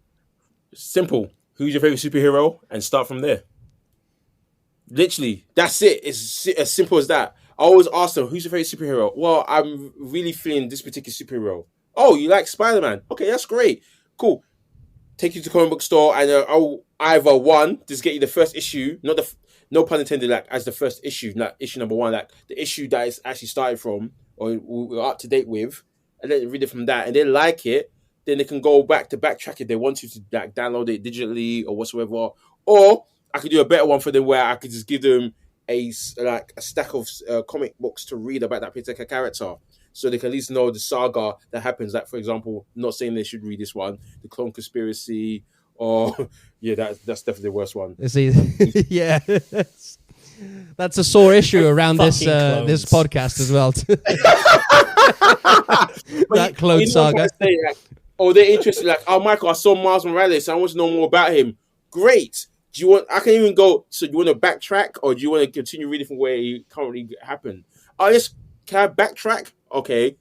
Simple. Who's your favorite superhero? And start from there. Literally, that's it. It's as simple as that. I always ask them, who's your favorite superhero? Well, I'm really feeling this particular superhero. Oh, you like Spider-Man? Okay, that's great. Cool. Take you to the comic book store and I'll either just get you the first issue, no pun intended, as the first issue, not issue number one, the issue that it's actually started from or we're up to date with, and then read it from that, and they like it, then they can go back to backtrack if they want you to download it digitally or whatsoever. Or I could do a better one for them where I could just give them a stack of comic books to read about that particular character, so they can at least know the saga that happens. Like, for example, not saying they should read this one, the Clone Conspiracy, or yeah, that's definitely the worst one. Yeah, that's a sore issue around this podcast as well. That clone saga. They're interested. Michael, I saw Miles Morales. I want to know more about him. Great. Do you want? I can even go. So, do you want to backtrack, or do you want to continue reading from where he currently happened? Can I backtrack? Okay,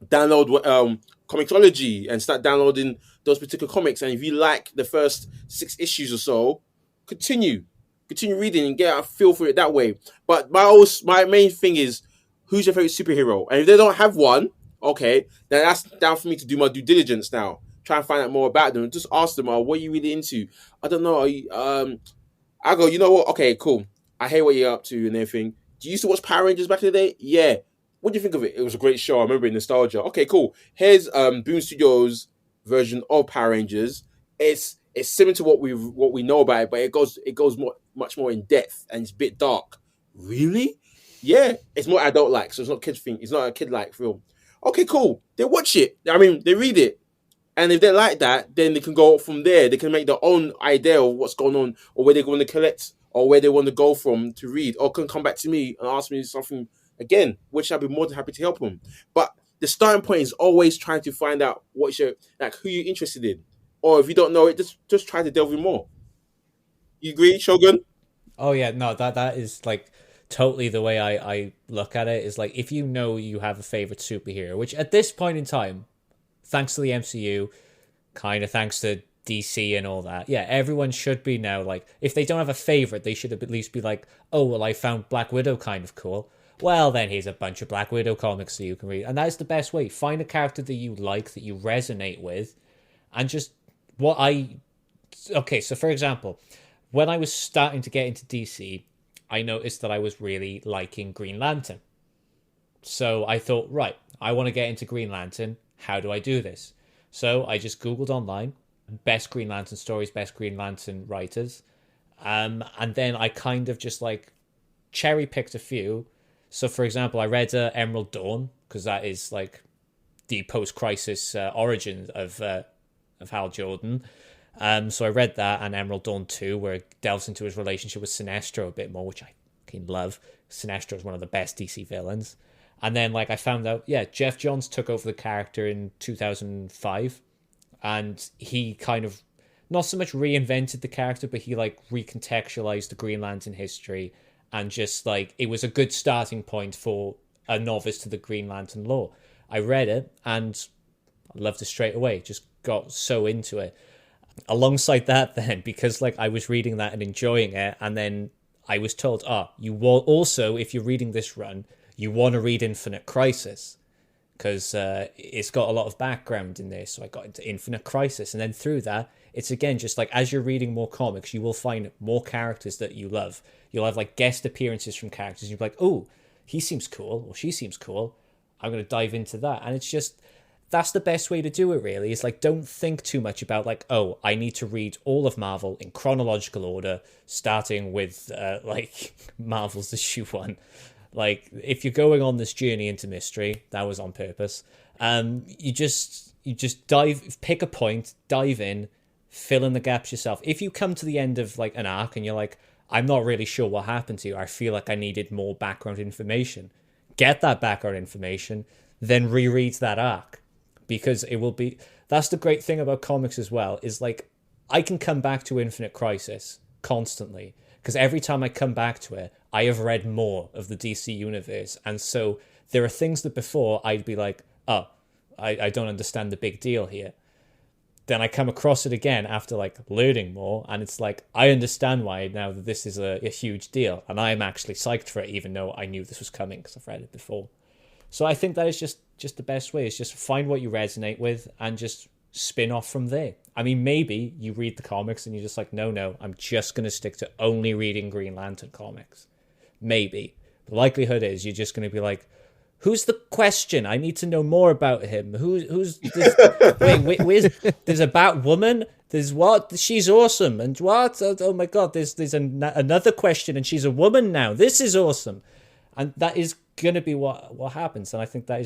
download Comixology and start downloading those particular comics. And if you like the first 6 issues or so, continue reading and get a feel for it that way. But my main thing is, who's your favorite superhero? And if they don't have one, okay, then that's down for me to do my due diligence now. Try and find out more about them. Just ask them, what are you really into? I don't know. I go, you know what? Okay, cool. I hear what you're up to and everything. Do you used to watch Power Rangers back in the day? Yeah. What do you think of it? It was a great show. I remember it, nostalgia. Okay, cool. Here's Boom Studios version of Power Rangers. It's similar to what we know about it, but it goes much more in depth and it's a bit dark. Really? Yeah, it's more adult like, so it's not kids thing. It's not a kid like film. Okay, cool. They watch it. I mean, they read it. And if they like that, then they can go from there. They can make their own idea of what's going on, or where they want to collect, or where they want to go from to read, or can come back to me and ask me something again, which I'll be more than happy to help them. But the starting point is always trying to find out who you're interested in, or if you don't know it, just try to delve in more. You agree, Shogun? Oh yeah, no, that is like totally the way I look at it. Is like, if you know you have a favorite superhero, which at this point in time, thanks to the MCU, kind of thanks to DC and all that, yeah, everyone should be now like, if they don't have a favorite, they should at least be like, oh well, I found Black Widow kind of cool. Well, then here's a bunch of Black Widow comics that you can read, and that is the best way. Find a character that you like, that you resonate with, and just okay. So for example, when I was starting to get into DC, I noticed that I was really liking Green Lantern. So I thought, right, I want to get into Green Lantern. How do I do this? So I just Googled online, best Green Lantern stories, best Green Lantern writers. And then I kind of just like cherry picked a few. So for example, I read Emerald Dawn, because that is like the post-crisis origin of Hal Jordan. So I read that, and Emerald Dawn 2, where it delves into his relationship with Sinestro a bit more, which I fucking love. Sinestro is one of the best DC villains. And then, like, I found out, yeah, Jeff Johns took over the character in 2005, and he kind of not so much reinvented the character, but he, like, recontextualized the Green Lantern history, and just, like, it was a good starting point for a novice to the Green Lantern lore. I read it, and I loved it straight away, just got so into it. Alongside that, then, because like I was reading that and enjoying it, and then I was told, you will also, if you're reading this run, you want to read Infinite Crisis, because it's got a lot of background in there. So I got into Infinite Crisis, and then through that, it's again just like, as you're reading more comics, you will find more characters that you love. You'll have like guest appearances from characters. You'll be like, oh, he seems cool, or she seems cool. I'm going to dive into that, and it's just, that's the best way to do it, really. Is like, don't think too much about like, oh, I need to read all of Marvel in chronological order, starting with like Marvel's issue 1. Like, if you're going on this journey into mystery, that was on purpose. You just pick a point, dive in, fill in the gaps yourself. If you come to the end of like an arc and you're like, I'm not really sure what happened to you, I feel like I needed more background information, get that background information, then reread that arc. Because it will be, that's the great thing about comics as well, is like, I can come back to Infinite Crisis constantly, because every time I come back to it, I have read more of the DC universe, and so there are things that before I'd be like, oh, I don't understand the big deal here. Then I come across it again after like learning more, and it's like, I understand why now that this is a huge deal, and I'm actually psyched for it, even though I knew this was coming because I've read it before. So I think that is just the best way, is just find what you resonate with and just spin off from there. I mean, maybe you read the comics and you're just like, no, I'm just going to stick to only reading Green Lantern comics. Maybe. The likelihood is you're just going to be like, who's the Question? I need to know more about him. Who's this? wait, there's a Batwoman? There's what? She's awesome. And what? Oh my God, there's another Question, and she's a woman now. This is awesome. And that is going to be what happens. And I think that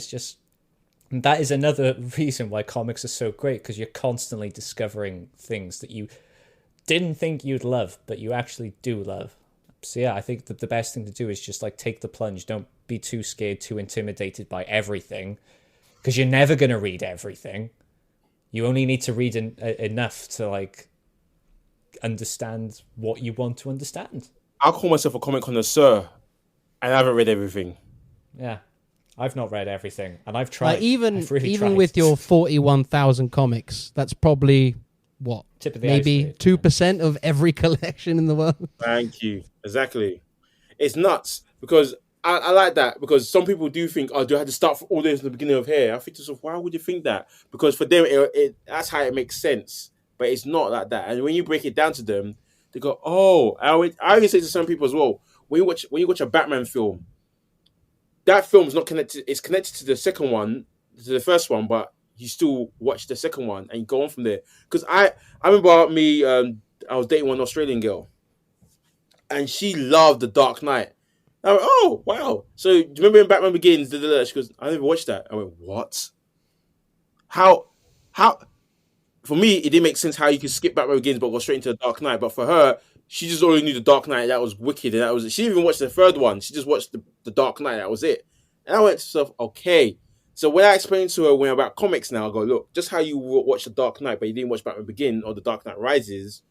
is another reason why comics are so great, because you're constantly discovering things that you didn't think you'd love, but you actually do love. So yeah, I think that the best thing to do is just like take the plunge. Don't be too scared, too intimidated by everything, because you're never going to read everything. You only need to read enough to like understand what you want to understand. I call myself a comic connoisseur, and I haven't read everything. Yeah. I've not read everything, and I've tried. Like even I've really even tried. with your 41,000 comics, that's probably what, Tip of the maybe iceberg. 2% of every collection in the world. Thank you. Exactly. It's nuts because I like that because some people do think, oh, do I have to start from all this in the beginning of here? I think to myself, why would you think that? Because for them, that's how it makes sense. But it's not like that. And when you break it down to them, they go, oh, I always say to some people as well, when you watch a Batman film, that film is not connected. It's connected to the second one, to the first one, but you still watch the second one and you go on from there. Because I remember me, I was dating one Australian girl, and she loved The Dark Knight. I went, oh wow! So do you remember in Batman Begins? She goes, I never watched that. I went, what? How? For me, it didn't make sense how you could skip Batman Begins but go straight into The Dark Knight. But for her, she just only knew The Dark Knight. That was wicked, and that was. She didn't even watch the third one. She just watched the Dark Knight. That was it. And I went to myself, okay. So when I explained to her when about comics now, I go, look, just how you watch The Dark Knight, but you didn't watch Batman Begin or The Dark Knight Rises,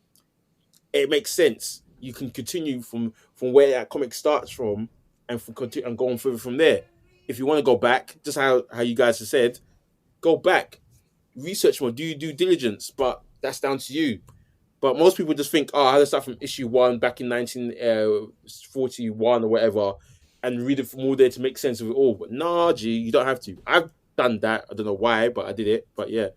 it makes sense. You can continue from where that comic starts from and go on further from there. If you want to go back, just how you guys have said, go back, research more, do due diligence, but that's down to you. But most people just think, oh, I had to start from issue 1 back in 1941 or whatever, and read it from all there to make sense of it all. But nah, G, you don't have to. I've done that. I don't know why, but I did it. But yeah.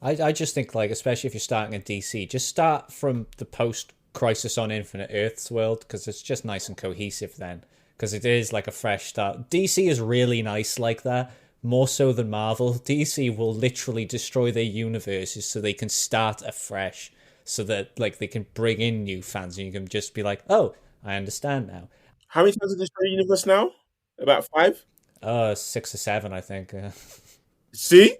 I just think, like, especially if you're starting a DC, just start from the post-Crisis on Infinite Earths world, because it's just nice and cohesive then. Because it is like a fresh start. DC is really nice like that, more so than Marvel. DC will literally destroy their universes so they can start afresh, so that like they can bring in new fans, and you can just be like, oh, I understand now. How many times did they destroy the universe now? About 5? 6 or 7, I think. See?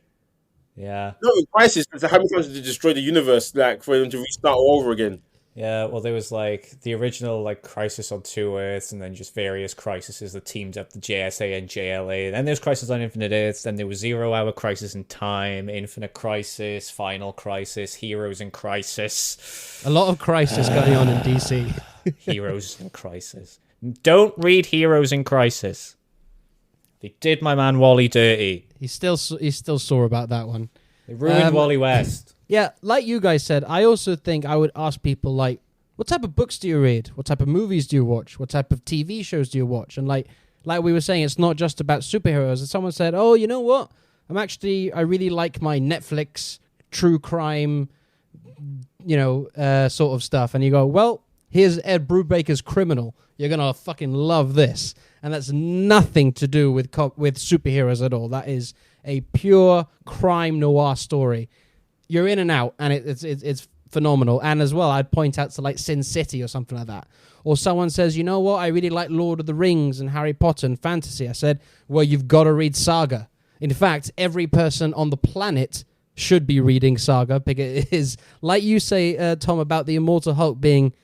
Yeah. No, in Crisis, how many times did they destroy the universe, like, for them to restart all over again? Yeah, well, there was like the original like Crisis on 2 Earths, and then just various crises that teamed up the JSA and JLA. Then there's Crisis on Infinite Earths. Then there was 0 Hour Crisis in Time, Infinite Crisis, Final Crisis, Heroes in Crisis. A lot of crisis going on in DC. Heroes in Crisis. Don't read Heroes in Crisis. They did my man Wally dirty. He's still sore about that one. They ruined Wally West. Yeah, like you guys said, I also think I would ask people, like, what type of books do you read? What type of movies do you watch? What type of TV shows do you watch? And like we were saying, it's not just about superheroes. And someone said, oh, you know what? I really like my Netflix true crime, sort of stuff. And you go, well, here's Ed Brubaker's Criminal. You're going to fucking love this. And that's nothing to do with superheroes at all. That is a pure crime noir story. You're in and out, and it's phenomenal. And as well, I'd point out to like Sin City or something like that. Or someone says, you know what, I really like Lord of the Rings and Harry Potter and fantasy. I said, well, you've got to read Saga. In fact, every person on the planet should be reading Saga, because it is, like you say, Tom, about the Immortal Hulk being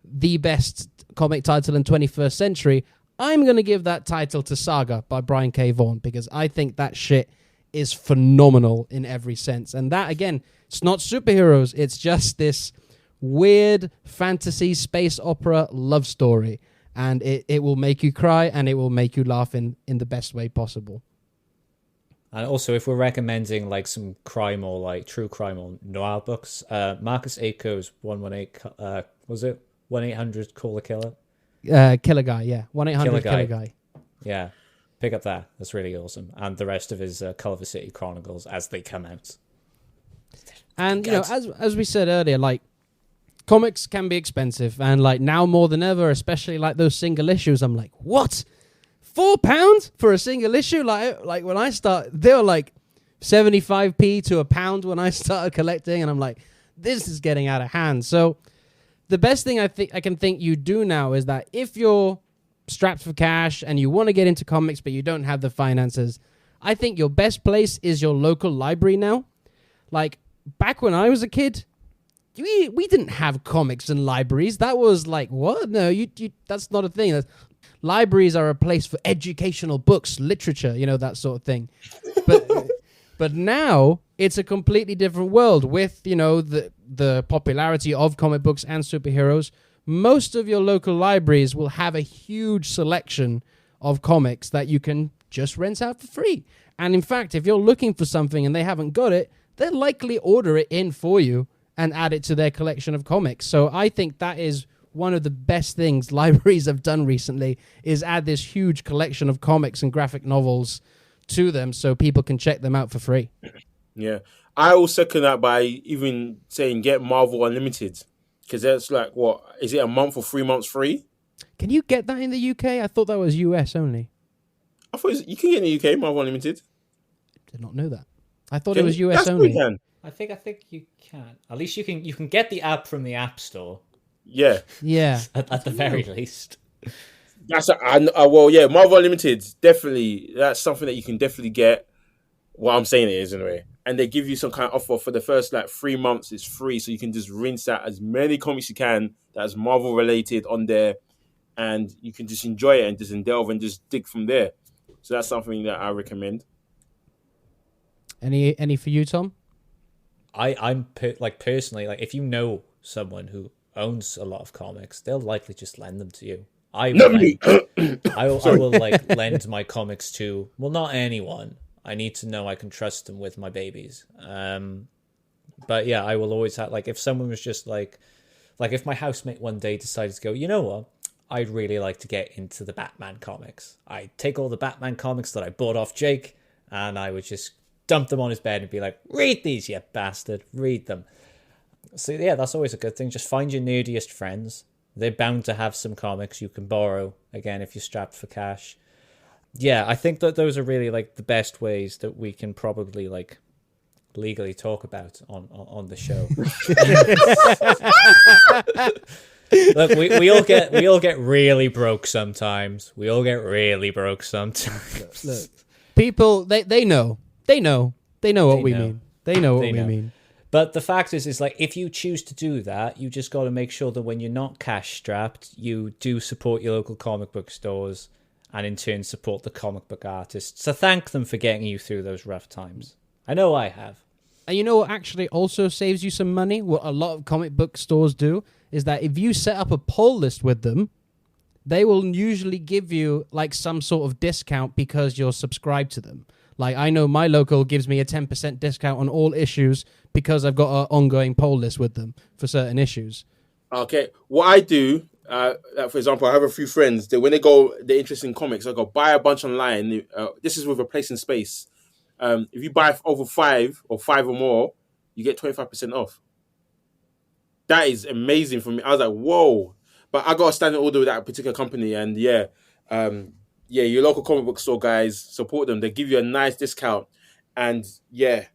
the best comic title in 21st century. I'm going to give that title to Saga by Brian K. Vaughan, because I think that shit is phenomenal in every sense. And that, again, it's not superheroes. It's just this weird fantasy space opera love story. And it will make you cry, and it will make you laugh in the best way possible. And also, if we're recommending like some crime or like true crime or noir books, Marcus Ako's 118, was it 1-800 Call the Killer? Killer Guy, yeah. 1-800 Killer Guy. Yeah. Pick up that. That's really awesome. And the rest of his Culver City Chronicles as they come out. And, as we said earlier, like, comics can be expensive. And, like, now more than ever, especially, like, those single issues, I'm like, what? £4 for a single issue? Like when I started, they were, like, 75p to £1 when I started collecting. And I'm like, this is getting out of hand. So the best thing I can think you do now is that if you're strapped for cash and you want to get into comics but you don't have the finances, I think your best place is your local library now. Like, back when I was a kid, we didn't have comics in libraries. That was like, what? No, you that's not a thing. Libraries are a place for educational books, literature, that sort of thing. But now it's a completely different world with, the popularity of comic books and superheroes. Most of your local libraries will have a huge selection of comics that you can just rents out for free. And in fact, if you're looking for something and they haven't got it, they'll likely order it in for you and add it to their collection of comics. So I think that is one of the best things libraries have done recently, is add this huge collection of comics and graphic novels to them so people can check them out for free. Yeah. I will second that by even saying get Marvel Unlimited, because that's like, what, is it a month or 3 months free? Can you get that in the UK? I thought that was US only. I thought you can get in the UK, Marvel Unlimited. Did not know that. I thought it was US only. I think you can. At least you can get the app from the App Store. Yeah. Yeah. At the very least. Well, yeah, Marvel Unlimited, definitely. That's something that you can definitely get. What I'm saying it is, anyway. And they give you some kind of offer for the first 3 months. It's free, so you can just rinse out as many comics you can that's Marvel related on there, and you can just enjoy it and just delve and just dig from there. So that's something that I recommend. Any for you, Tom? I'm personally, if you know someone who owns a lot of comics, they'll likely just lend them to you. I will lend my comics to, well, not anyone. I need to know I can trust them with my babies. But yeah, I will always have, if someone was just if my housemate one day decided to go, you know what, I'd really like to get into the Batman comics. I'd take all the Batman comics that I bought off Jake, and I would just dump them on his bed and be like, read these, you bastard, read them. So yeah, that's always a good thing. Just find your nerdiest friends. They're bound to have some comics you can borrow, again, if you're strapped for cash. Yeah, I think that those are really the best ways that we can probably legally talk about on the show. Look, we all get really broke sometimes. Look, people they know what we mean. They know what we mean. But the fact is if you choose to do that, you just got to make sure that when you're not cash strapped, you do support your local comic book stores, and in turn support the comic book artists. So thank them for getting you through those rough times. I know I have. And you know what actually also saves you some money? What a lot of comic book stores do is that if you set up a poll list with them, they will usually give you some sort of discount because you're subscribed to them. I know my local gives me a 10% discount on all issues because I've got an ongoing poll list with them for certain issues. Okay. What I do, for example, I have a few friends that when they're interested in comics, I go buy a bunch online. This is with replacing space. If you buy over 5 or 5 or more, you get 25% off. That is amazing for me. I was like, whoa. But I got a standing order with that particular company. And yeah, your local comic book store guys, support them. They give you a nice discount. And yeah,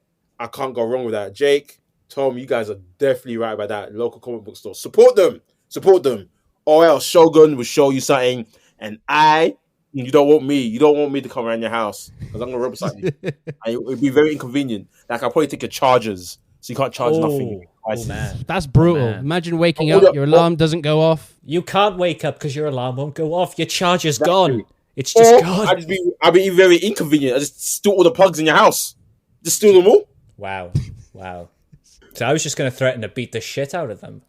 I can't go wrong with that. Jake, Tom, you guys are definitely right about that. Local comic book store. Support them. Or else Shogun will show you something. And you don't want me to come around your house because I'm going to represent you. And it would be very inconvenient. I'll probably take your chargers. So you can't charge nothing. Oh, man. That's brutal. Imagine waking up, your alarm doesn't go off. You can't wake up because your alarm won't go off. Your charger's gone. It's just gone. I'd be very inconvenient. I just steal all the plugs in your house. Just steal them all. Wow. So I was just going to threaten to beat the shit out of them.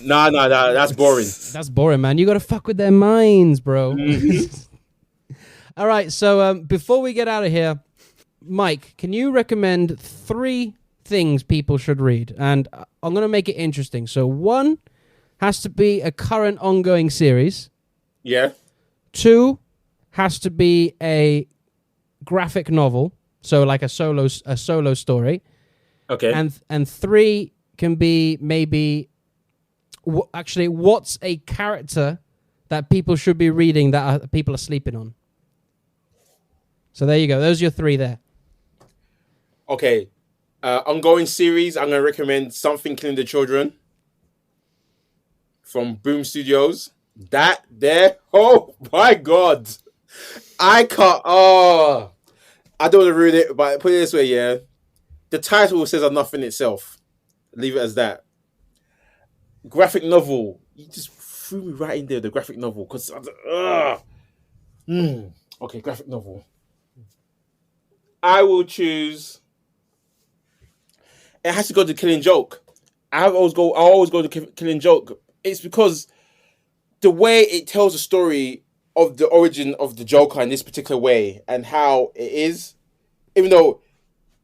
No, that's boring. That's boring, man. You got to fuck with their minds, bro. Mm-hmm. All right, so before we get out of here, Mike, can you recommend 3 things people should read? And I'm going to make it interesting. So 1 has to be a current ongoing series. Yeah. 2 has to be a graphic novel, so a solo story. Okay. And 3 can be maybe what's a character that people should be reading that people are sleeping on. So there you go. Those are your 3 there. Okay. Ongoing series, I'm going to recommend Something Killing the Children from Boom Studios. That there, oh my God. I can't, I don't want to ruin it, but put it this way, yeah. The title says enough in itself. Leave it as that. Graphic novel. You just threw me right in there, the graphic novel. Because, okay, graphic novel. I will choose... It has to go to Killing Joke. I always go to Killing Joke. It's because the way it tells a story of the origin of the Joker in this particular way and how it is, even though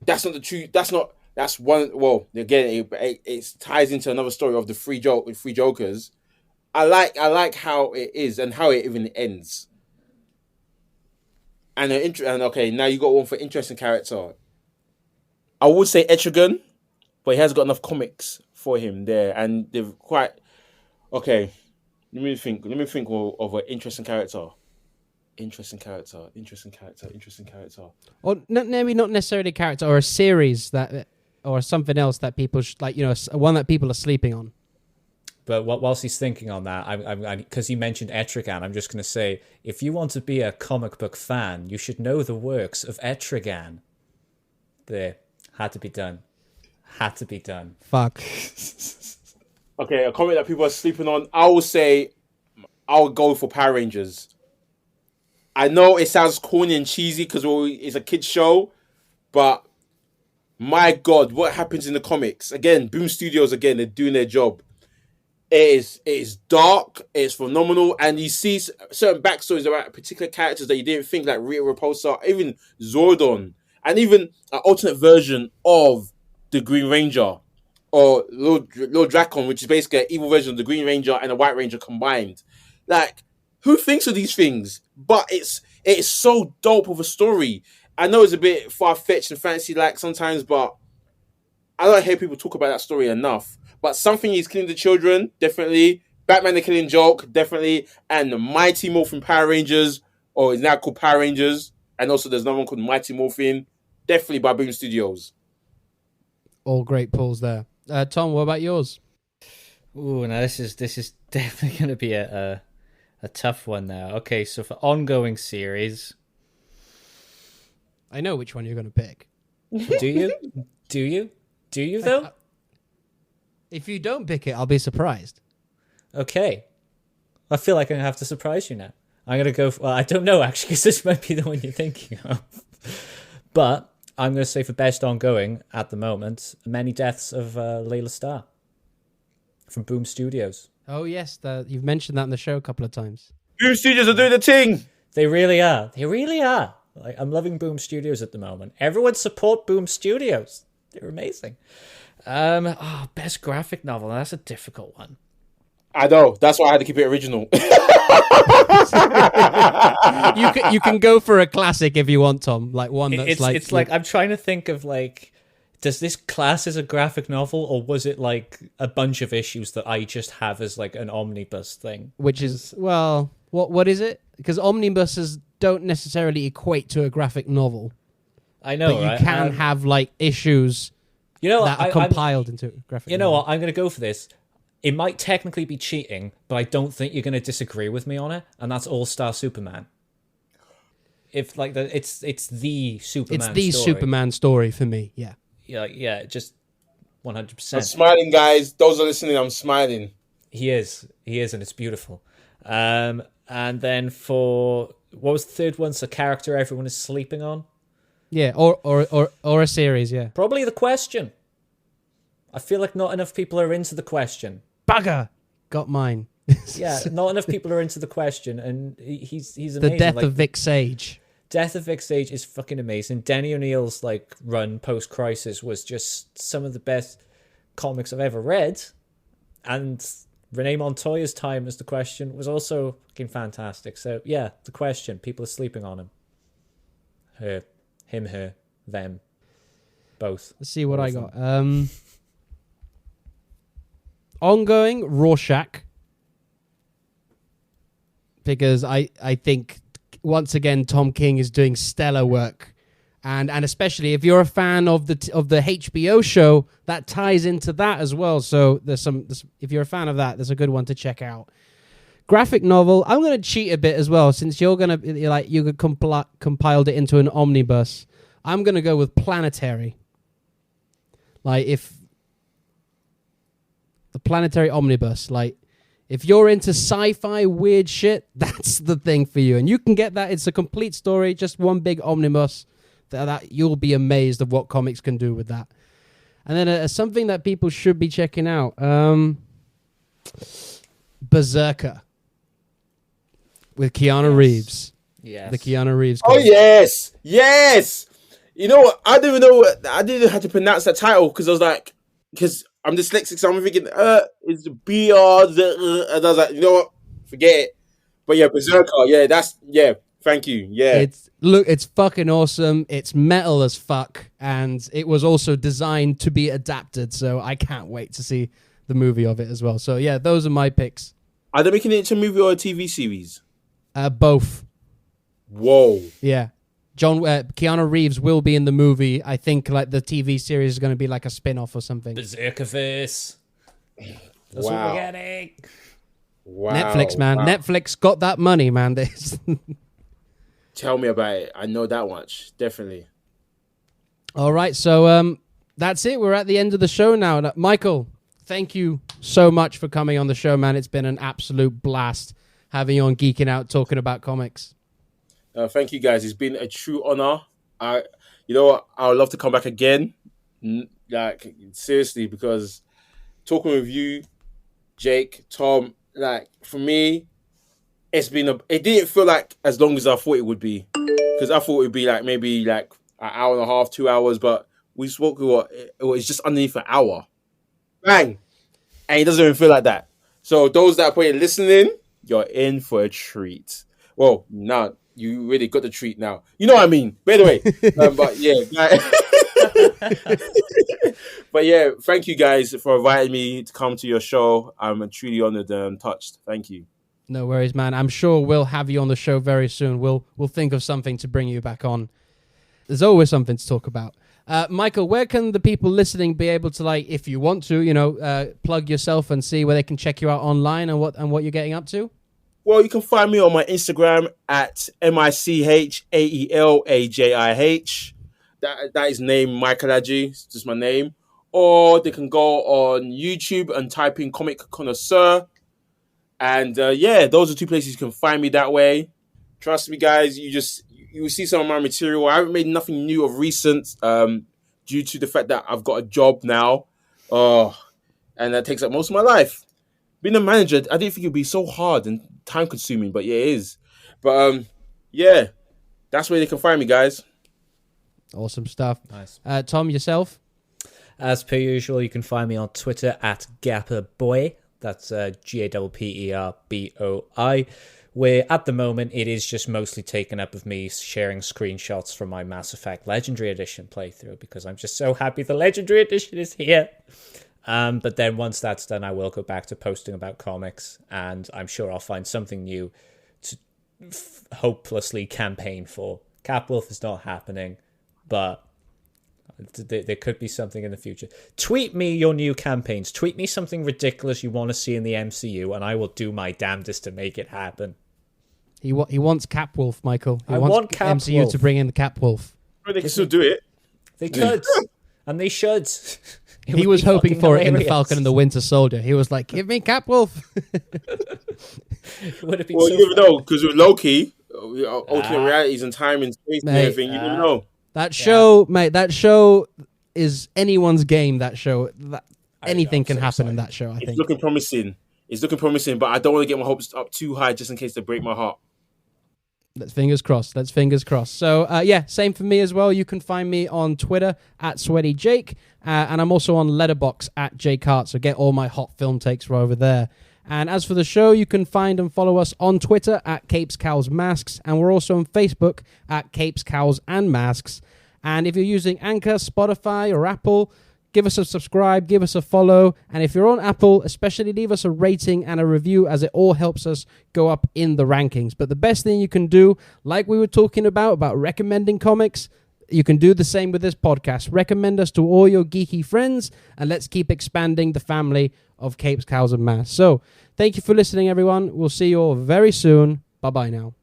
that's not the truth. That's one. Well, again, it ties into another story of the three Jokers. I like how it is and how it even ends. And okay, now you got one for interesting character. I would say Etrigan, but he has got enough comics for him there, and they've quite okay. Let me think of an interesting character. Or maybe not necessarily a character or a series or something else that people one that people are sleeping on. But whilst he's thinking on that, because he mentioned Etrigan, I'm just going to say, if you want to be a comic book fan, you should know the works of Etrigan. There. Had to be done. Fuck. Okay, a comic that people are sleeping on. I will say, I'll go for Power Rangers. I know it sounds corny and cheesy because it's a kid's show, but my God, what happens in the comics? Again, Boom Studios, they're doing their job. It is dark, it's phenomenal, and you see certain backstories about particular characters that you didn't think, like Rita Repulsa, even Zordon, and even an alternate version of the Green Ranger, or Lord Dracon, which is basically an evil version of the Green Ranger and the White Ranger combined. Like, who thinks of these things? But it's so dope of a story. I know it's a bit far-fetched and fantasy-like sometimes, but I don't hear people talk about that story enough. But Something is Killing the Children, definitely. Batman the Killing Joke, definitely. And the Mighty Morphin Power Rangers, or it's now called Power Rangers. And also there's another one called Mighty Morphin, definitely by Boom Studios. All great pulls there. Tom, what about yours? Ooh, now this is definitely going to be a tough one now. Okay, so for ongoing series, I know which one you're going to pick. Do you? Do you though? If you don't pick it, I'll be surprised. Okay. I feel like I'm going to have to surprise you now. I'm going to go well, I don't know actually, because this might be the one you're thinking of. But I'm going to say for best ongoing at the moment, Many Deaths of Layla Starr from Boom Studios. Oh, yes. You've mentioned that in the show a couple of times. Boom Studios are doing the thing. They really are. Like, I'm loving Boom Studios at the moment. Everyone support Boom Studios. They're amazing. Best graphic novel. That's a difficult one. I know. That's why I had to keep it original. You can go for a classic if you want, Tom. Like one that's it's like I'm trying to think of like, does this class as a graphic novel, or was it like a bunch of issues that I just have as like an omnibus thing? Which is, well, what is it? Because omnibuses don't necessarily equate to a graphic novel. I know, but right? You can have like issues that are compiled into a graphic novel. You know what? I'm going to go for this. It might technically be cheating, but I don't think you're going to disagree with me on it, and that's All-Star Superman. If like it's the Superman. It's the story. Superman story for me. Yeah. Yeah, just 100%. I'm smiling, guys. Those are listening. I'm smiling. He is, and it's beautiful. And then for what was the third one? So character everyone is sleeping on. Yeah, or a series. Yeah. Probably The Question. I feel like not enough people are into The Question. Bugger, got mine. Yeah, not enough people are into The Question, and he's amazing. The Death of Vic Sage. Death of Vic Sage is fucking amazing. Denny O'Neil's like run post-Crisis was just some of the best comics I've ever read, and Renee Montoya's time as The Question was also fucking fantastic. So yeah, The Question. People are sleeping on him. Him, her, them, both. Let's see what I got. Ongoing Rorschach, because I think once again Tom King is doing stellar work, and especially if you're a fan of the HBO show, that ties into that as well. So if you're a fan of that, there's a good one to check out. Graphic novel, I'm going to cheat a bit as well, since you could compiled it into an omnibus. I'm going to go with Planetary. Like if the Planetary omnibus, like if you're into sci-fi weird shit, that's the thing for you. And you can get that. It's a complete story, just one big omnibus. That you'll be amazed of what comics can do with that. And then something that people should be checking out, Berserker, with Keanu Reeves. Yes. The Keanu Reeves. Oh yes, yes. You know what? I didn't even know. I didn't know how to pronounce that title because I was like, because I'm dyslexic, so I'm thinking, it's BR. And I was like, you know what? Forget it. But yeah, Berserker. Yeah. Thank you. Yeah. It's fucking awesome. It's metal as fuck, and it was also designed to be adapted. So I can't wait to see the movie of it as well. So yeah, those are my picks. Are they making it into a movie or a TV series? Both. Whoa. Yeah. Keanu Reeves will be in the movie. I think like the TV series is going to be like a spin-off or something. Berserkerverse. That's Wow. what we're getting. Wow. Netflix, man. Wow. Netflix got that money, man. Tell me about it. I know that much. Definitely. All right, so that's it. We're at the end of the show now. Michael, thank you so much for coming on the show, man. It's been an absolute blast having you on Geeking Out talking about comics. Thank you, guys. It's been a true honor. You know what? I would love to come back again. Like, seriously, because talking with you, Jake, Tom, like, for me, it didn't feel like as long as I thought it would be. Because I thought it would be like maybe like an hour and a half, 2 hours, but we spoke it's just underneath an hour. Bang! And it doesn't even feel like that. So those that are probably listening, you're in for a treat. Well, now you really got the treat now. You know what I mean? By the way. But yeah. But yeah, thank you guys for inviting me to come to your show. I'm truly honored and touched. Thank you. No worries, man. I'm sure we'll have you on the show very soon. We'll think of something to bring you back on. There's always something to talk about. Michael, where can the people listening be able to, like, if you want to, plug yourself and see where they can check you out online and what you're getting up to? Well, you can find me on my Instagram at MICHAELAJIH. That is name Michael Ajih. It's just my name. Or they can go on YouTube and type in Comic Connoisseur. And those are two places you can find me that way. Trust me, guys. You will see some of my material. I haven't made nothing new of recent due to the fact that I've got a job now. And that takes up most of my life. Being a manager, I didn't think it would be so hard and time consuming, but yeah, it is. But that's where they can find me, guys. Awesome stuff. Nice. Tom, yourself? As per usual, you can find me on Twitter at GapperBoy. That's GAPPERBOI. Where at the moment it is just mostly taken up of me sharing screenshots from my Mass Effect Legendary Edition playthrough because I'm just so happy the Legendary Edition is here. But then once that's done, I will go back to posting about comics, and I'm sure I'll find something new to hopelessly campaign for. Capwolf is not happening, but there could be something in the future. Tweet me your new campaigns. Tweet me something ridiculous you want to see in the MCU, and I will do my damnedest to make it happen. He wants Capwolf, Michael. I want Capwolf. MCU to bring in the Capwolf. They can still do it. They could, and they should. He was hoping for it in The Falcon and the Winter Soldier. He was like, give me Capwolf. It would have been Well, so you never funny. know, because with Loki, alternate realities and time and space and everything, you never know. That show, mate, that show is anyone's game, that show. Anything can happen in that show, I think. It's looking promising. But I don't want to get my hopes up too high just in case they break my heart. Let's fingers crossed. So, same for me as well. You can find me on Twitter at SweatyJake, and I'm also on Letterboxd at JakeHart, so get all my hot film takes right over there. And as for the show, you can find and follow us on Twitter at Capes, Cows, Masks, and we're also on Facebook at Capes, Cows, and Masks. And if you're using Anchor, Spotify, or Apple, give us a subscribe, give us a follow, and if you're on Apple, especially leave us a rating and a review, as it all helps us go up in the rankings. But the best thing you can do, like we were talking about recommending comics, you can do the same with this podcast. Recommend us to all your geeky friends, and let's keep expanding the family of Capes, Cows, and Masks. So, thank you for listening, everyone. We'll see you all very soon. Bye-bye now.